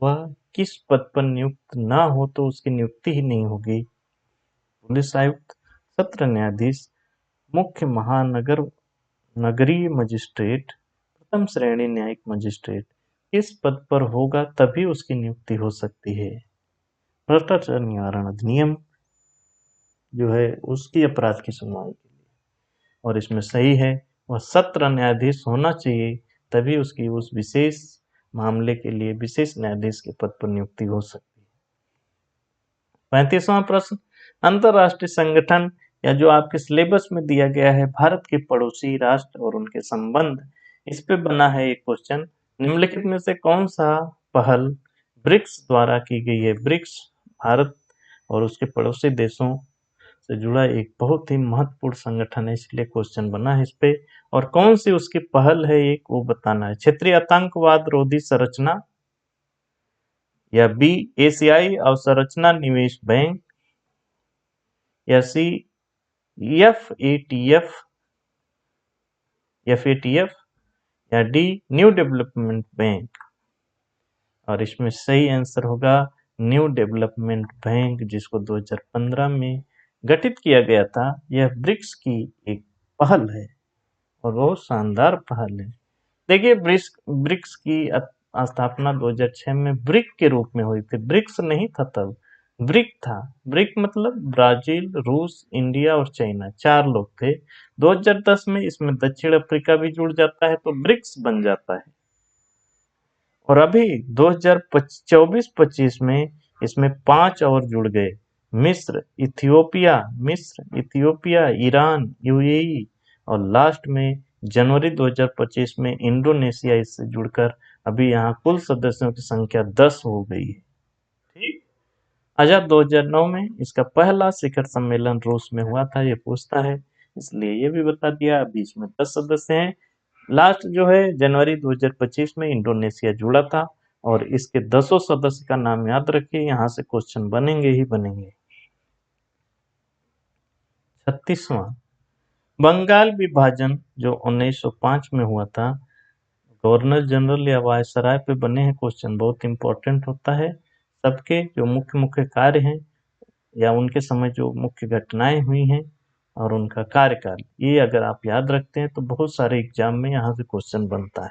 [SPEAKER 1] वह किस पद पर नियुक्त ना हो तो उसकी नियुक्ति ही नहीं होगी। पुलिस आयुक्त, सत्र न्यायाधीश, मुख्य महानगर नगरीय मजिस्ट्रेट, प्रथम श्रेणी न्यायिक मजिस्ट्रेट, किस पद पर होगा तभी उसकी नियुक्ति हो सकती है। भ्रष्टाचार निवारण अधिनियम जो है उसकी अपराध की सुनवाई के लिए, और इसमें सही है वह सत्र न्यायाधीश होना चाहिए, तभी उसकी उस विशेष मामले के लिए विशेष न्यायाधीश के पद पर नियुक्ति हो सकती है। 35वां प्रश्न, अंतरराष्ट्रीय संगठन या जो आपके सिलेबस में दिया गया है भारत के पड़ोसी राष्ट्र और उनके संबंध, इस पे बना है एक क्वेश्चन। निम्नलिखित में से कौन सा पहल ब्रिक्स द्वारा की गई है? ब्रिक्स भारत और उसके पड़ोसी देशों से जुड़ा एक बहुत ही महत्वपूर्ण संगठन है, इसलिए क्वेश्चन बना है इस पे। और कौन सी उसकी पहल है एक वो बताना है। क्षेत्रीय आतंकवाद रोधी संरचना, या बी एशियाई अवसंरचना निवेश बैंक, या सी एफएटीएफ एफएटीएफ, या डी न्यू डेवलपमेंट बैंक। और इसमें सही आंसर होगा न्यू डेवलपमेंट बैंक, जिसको 2015 में गठित किया गया था। यह ब्रिक्स की एक पहल है और बहुत शानदार पहल है। देखिए, ब्रिक्स की स्थापना 2006 में ब्रिक के रूप में हुई थी, ब्रिक्स नहीं था तब, ब्रिक था। ब्रिक मतलब ब्राजील, रूस, इंडिया और चाइना, 4 लोग थे। 2010 में इसमें दक्षिण अफ्रीका भी जुड़ जाता है तो ब्रिक्स बन जाता है। और अभी 2024-25 में इसमें 5 और जुड़ गए, मिस्र, इथियोपिया, ईरान, यूएई, और लास्ट में जनवरी 2025 में इंडोनेशिया इससे जुड़कर अभी यहाँ कुल सदस्यों की संख्या 10 हो गई है। ठीक। अच्छा, 2009 में इसका पहला शिखर सम्मेलन रूस में हुआ था, ये पूछता है, इसलिए ये भी बता दिया। अभी इसमें 10 सदस्य हैं। लास्ट जो है जनवरी 2025 में इंडोनेशिया जुड़ा था, और इसके 10 सदस्य का नाम याद रखिए, यहाँ से क्वेश्चन बनेंगे ही बनेंगे। 36वां, बंगाल विभाजन जो 1905 में हुआ था, गवर्नर जनरल या वायसराय पे बने हैं क्वेश्चन, बहुत इंपॉर्टेंट होता है। सबके जो मुख्य मुख्य कार्य हैं या उनके समय जो मुख्य घटनाएं हुई हैं और उनका कार्यकाल, ये अगर आप याद रखते हैं तो बहुत सारे एग्जाम में यहाँ से क्वेश्चन बनता है।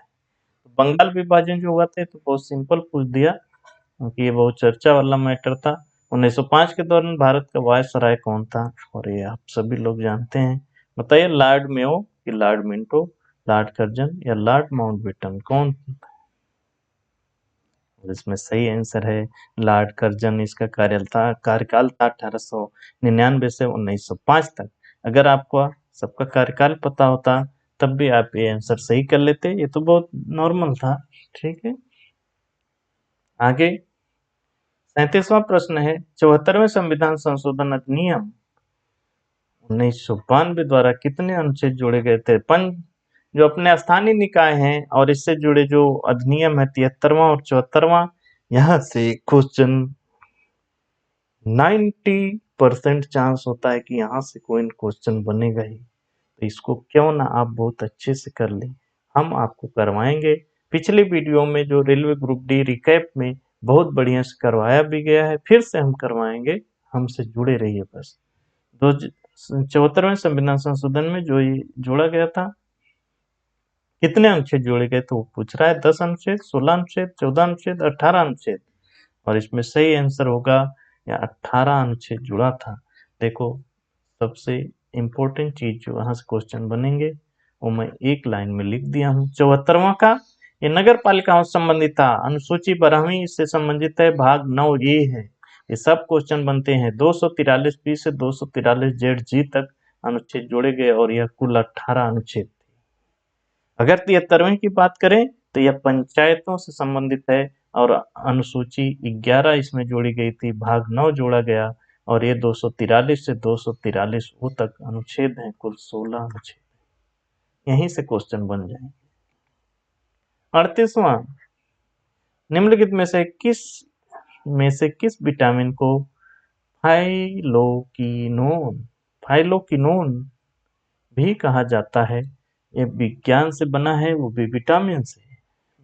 [SPEAKER 1] बंगाल विभाजन जो हुआ था तो बहुत सिंपल पूछ दिया, क्योंकि ये बहुत चर्चा वाला मैटर था। 1905 के दौरान भारत का वायसराय कौन था? और ये आप सभी लोग जानते हैं। बताइए, लॉर्ड मेयो कि लॉर्ड मिंटो, लॉर्ड कर्जन या लॉर्ड माउंटबेटन, कौन? इसमें सही आंसर है लॉर्ड कर्जन। इसका कार्यकाल था 1899 से 1905 तक। अगर आपको सबका कार्यकाल पता होता तब भी आप ये आंसर सही कर लेते, ये तो बहुत नॉर्मल था। ठीक है, आगे 37वां प्रश्न है, 74वें संविधान संशोधन अधिनियम 1992 द्वारा कितने अनुच्छेद जोड़े गए थे? पंच जो अपने स्थानीय निकाय हैं और इससे जुड़े जो अधिनियम है 73वां और 74वां, यहाँ से क्वेश्चन 90% चांस होता है कि यहाँ से कोई क्वेश्चन बनेगा ही, तो इसको क्यों ना आप बहुत अच्छे से कर लें। हम आपको करवाएंगे, पिछले वीडियो में जो रेलवे ग्रुप डी रिकैप में बहुत बढ़िया से करवाया भी गया है, फिर से हम करवाएंगे, हमसे जुड़े रहिए बस। 74वें संविधान संशोधन में जो ये जोड़ा गया था, कितने अनुच्छेद जोड़े गए, तो वो पूछ रहा है 10 अनुच्छेद, 16 अनुच्छेद, 14 अनुच्छेद, 18 अनुच्छेद, और इसमें सही आंसर होगा या 18 अनुच्छेद जुड़ा था। देखो, सबसे इम्पोर्टेंट चीज जो यहाँ से क्वेश्चन बनेंगे वो मैं एक लाइन में लिख दिया हूँ। 74वां का ये नगर पालिकाओं से संबंधित था, अनुसूची 12वीं इससे संबंधित है, भाग 9 ये है। ये सब क्वेश्चन बनते हैं 243 बी से 243 जेड जी तक अनुच्छेद जोड़े गए और यह कुल 18 अनुच्छेद थे। अगर 73वें की बात करें तो यह पंचायतों से संबंधित है और अनुसूची 11 इसमें जोड़ी गई थी, भाग 9 जोड़ा गया और ये 243 से 243 वो तक अनुच्छेद हैं, कुल 16 अनुच्छेद। यहीं से क्वेश्चन बन जाएंगे। 38वां, निम्नलिखित में से किस विटामिन को फाइलोकिनोन भी कहा जाता है? ये विज्ञान से बना है, वो भी विटामिन से।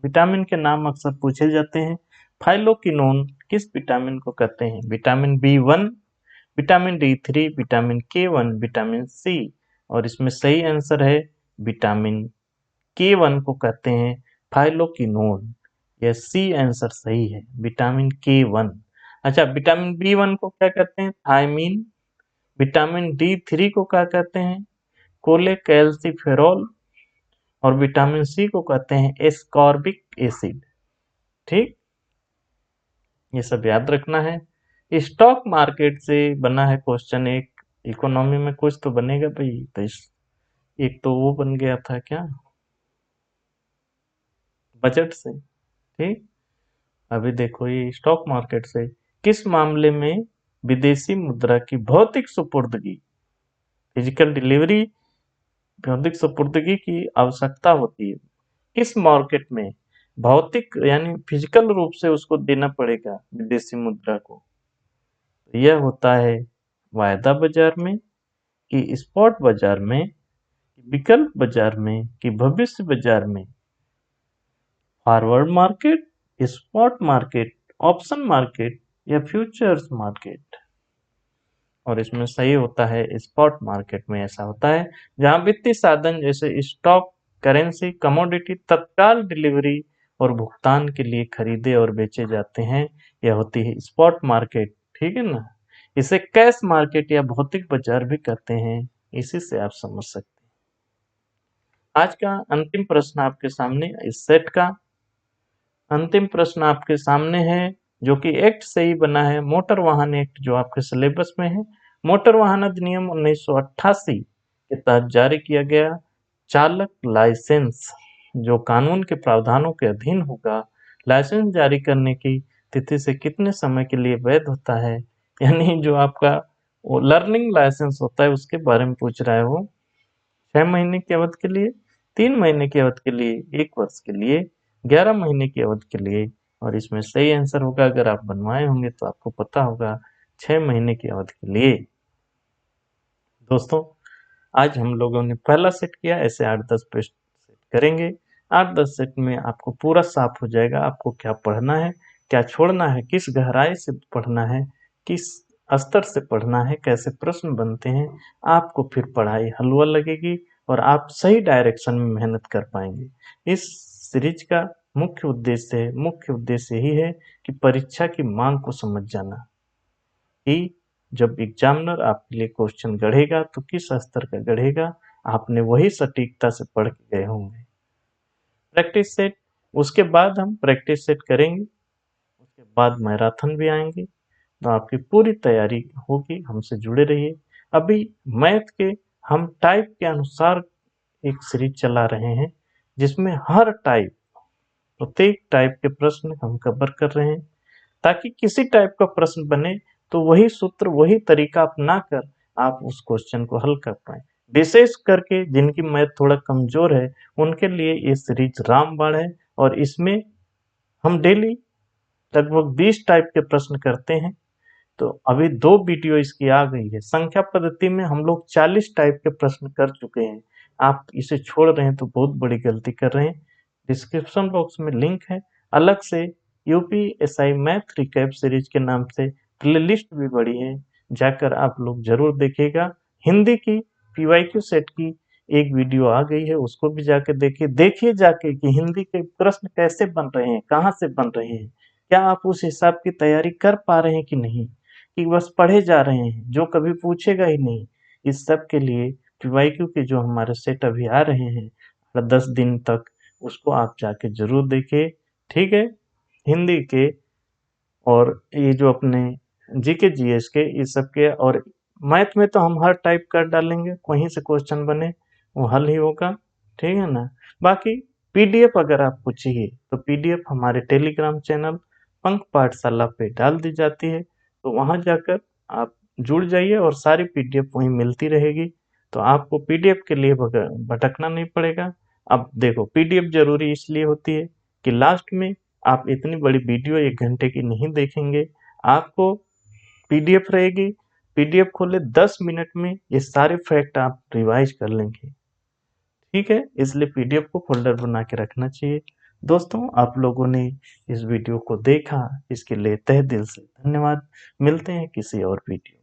[SPEAKER 1] विटामिन के नाम अक्सर पूछे जाते हैं। फाइलोकिनोन किस विटामिन को कहते हैं? Vitamin B1, vitamin D3, vitamin K1, vitamin C, और इसमें सही आंसर है विटामिन K1 को कहते हैं फाइलोकिनोन। यह सी आंसर सही है, विटामिन K1। अच्छा, विटामिन B1 को क्या कहते हैं? थायमीन। विटामिन D3 को क्या कहते हैं? कोलेकैल्सिफेरॉल। और विटामिन सी को कहते हैं एस्कॉर्बिक एसिड। ठीक, ये सब याद रखना है। स्टॉक मार्केट से बना है क्वेश्चन एक, इकोनॉमी में कुछ तो बनेगा भाई, तो एक तो वो बन गया था क्या, बजट से। ठीक, अभी देखो ये स्टॉक मार्केट से किस मामले में विदेशी मुद्रा की भौतिक सुपुर्दगी, फिजिकल डिलीवरी, भौतिक सुपुर्दगी की आवश्यकता होती है? किस मार्केट में भौतिक यानी फिजिकल रूप से उसको देना पड़ेगा विदेशी मुद्रा को? यह होता है वायदा बाजार में, कि स्पॉट बाजार में, विकल्प बाजार में, कि भविष्य बाजार में? Forward market, spot market, option market या फ्यूचर्स मार्केट? और इसमें सही होता है स्पॉट मार्केट में। ऐसा होता है जहां वित्तीय साधन जैसे स्टॉक, करेंसी, कमोडिटी तत्काल डिलीवरी और भुगतान के लिए खरीदे और बेचे जाते हैं, यह होती है स्पॉट मार्केट। ठीक है ना, इसे कैश मार्केट या भौतिक बाजार भी कहते हैं, इसी से आप समझ सकते हैं। आज का अंतिम प्रश्न आपके सामने, इस सेट का अंतिम प्रश्न आपके सामने है, जो कि एक्ट से ही बना है, मोटर वाहन एक्ट, जो आपके सिलेबस में है। मोटर वाहन अधिनियम 1988 के तहत जारी किया गया चालक लाइसेंस जो कानून के प्रावधानों के अधीन होगा, लाइसेंस जारी करने की तिथि से कितने समय के लिए वैध होता है? यानी जो आपका वो लर्निंग लाइसेंस होता है उसके बारे में पूछ रहा है वो। 6 महीने की अवधि के लिए, 3 महीने की अवधि के लिए, 1 वर्ष के लिए, 11 महीने की अवधि के लिए, और इसमें सही आंसर होगा, अगर आप बनवाए होंगे तो आपको पता होगा, 6 महीने की अवधि के लिए। दोस्तों, आज हम लोगों ने पहला सेट किया, ऐसे 8-10 प्रश्न सेट करेंगे। 8-10 सेट में आपको पूरा साफ हो जाएगा आपको क्या पढ़ना है, क्या छोड़ना है, किस गहराई से पढ़ना है, किस स्तर से पढ़ना है, कैसे प्रश्न बनते हैं। आपको फिर पढ़ाई हलवा लगेगी और आप सही डायरेक्शन में मेहनत कर पाएंगे। इस सीरीज का मुख्य उद्देश्य यही है कि परीक्षा की मांग को समझ जाना, कि जब एग्जामिनर आपके लिए क्वेश्चन गढ़ेगा तो किस स्तर का गढ़ेगा, आपने वही सटीकता से पढ़ के गए होंगे। प्रैक्टिस सेट, उसके बाद हम प्रैक्टिस सेट करेंगे, उसके बाद मैराथन भी आएंगे, तो आपकी पूरी तैयारी होगी। हमसे जुड़े रहिए। अभी मैथ के हम टाइप के अनुसार एक सीरीज चला रहे हैं, जिसमें हर टाइप, प्रत्येक टाइप के प्रश्न हम कवर कर रहे हैं, ताकि किसी टाइप का प्रश्न बने तो वही सूत्र, वही तरीका अपना कर आप उस क्वेश्चन को हल कर पाए। विशेष करके जिनकी मैथ थोड़ा कमजोर है, उनके लिए ये सीरीज रामबाण है, और इसमें हम डेली लगभग 20 टाइप के प्रश्न करते हैं। तो अभी 2 वीडियो इसकी आ गई है। संख्या पद्धति में हम लोग 40 टाइप के प्रश्न कर चुके हैं। आप इसे छोड़ रहे हैं तो बहुत बड़ी गलती कर रहे हैं। डिस्क्रिप्शन बॉक्स में लिंक है, अलग से यूपीएसआई मैथ रिकैप सीरीज के नाम से प्लेलिस्ट भी बड़ी है, जाकर आप लोग जरूर देखिएगा। हिंदी की पीवाईक्यू सेट की एक वीडियो आ गई है, उसको भी जाके देखिए जाके कि हिंदी के प्रश्न कैसे बन रहे हैं, कहाँ से बन रहे हैं, क्या आप उस हिसाब की तैयारी कर पा रहे हैं कि नहीं, कि बस पढ़े जा रहे हैं जो कभी पूछेगा ही नहीं। इस सब के लिए पीवाईक्यू के जो हमारे सेट अभी आ रहे हैं 10 दिन तक, उसको आप जाके जरूर देखिए। ठीक है, हिंदी के और ये जो अपने जीके जीएस के, इस सब के, और मैथ में तो हम हर टाइप कर डालेंगे, वहीं से क्वेश्चन बने वो हल ही होगा। ठीक है ना। बाकी पीडीएफ अगर आपको चाहिए तो पीडीएफ हमारे टेलीग्राम चैनल पंख पाठशाला पे डाल दी जाती है, तो वहां जाकर आप जुड़ जाइए और सारी पीडीएफ वहीं मिलती रहेगी। तो आपको पीडीएफ के लिए भटकना नहीं पड़ेगा। अब देखो, पीडीएफ जरूरी इसलिए होती है कि लास्ट में आप इतनी बड़ी वीडियो 1 घंटे की नहीं देखेंगे, आपको पीडीएफ रहेगी। पीडीएफ खोले 10 मिनट में ये सारे फैक्ट आप रिवाइज कर लेंगे। ठीक है, इसलिए पीडीएफ को फोल्डर बना के रखना चाहिए। दोस्तों, आप लोगों ने इस वीडियो को देखा, इसके लिए तहे दिल से धन्यवाद। मिलते हैं किसी और वीडियो।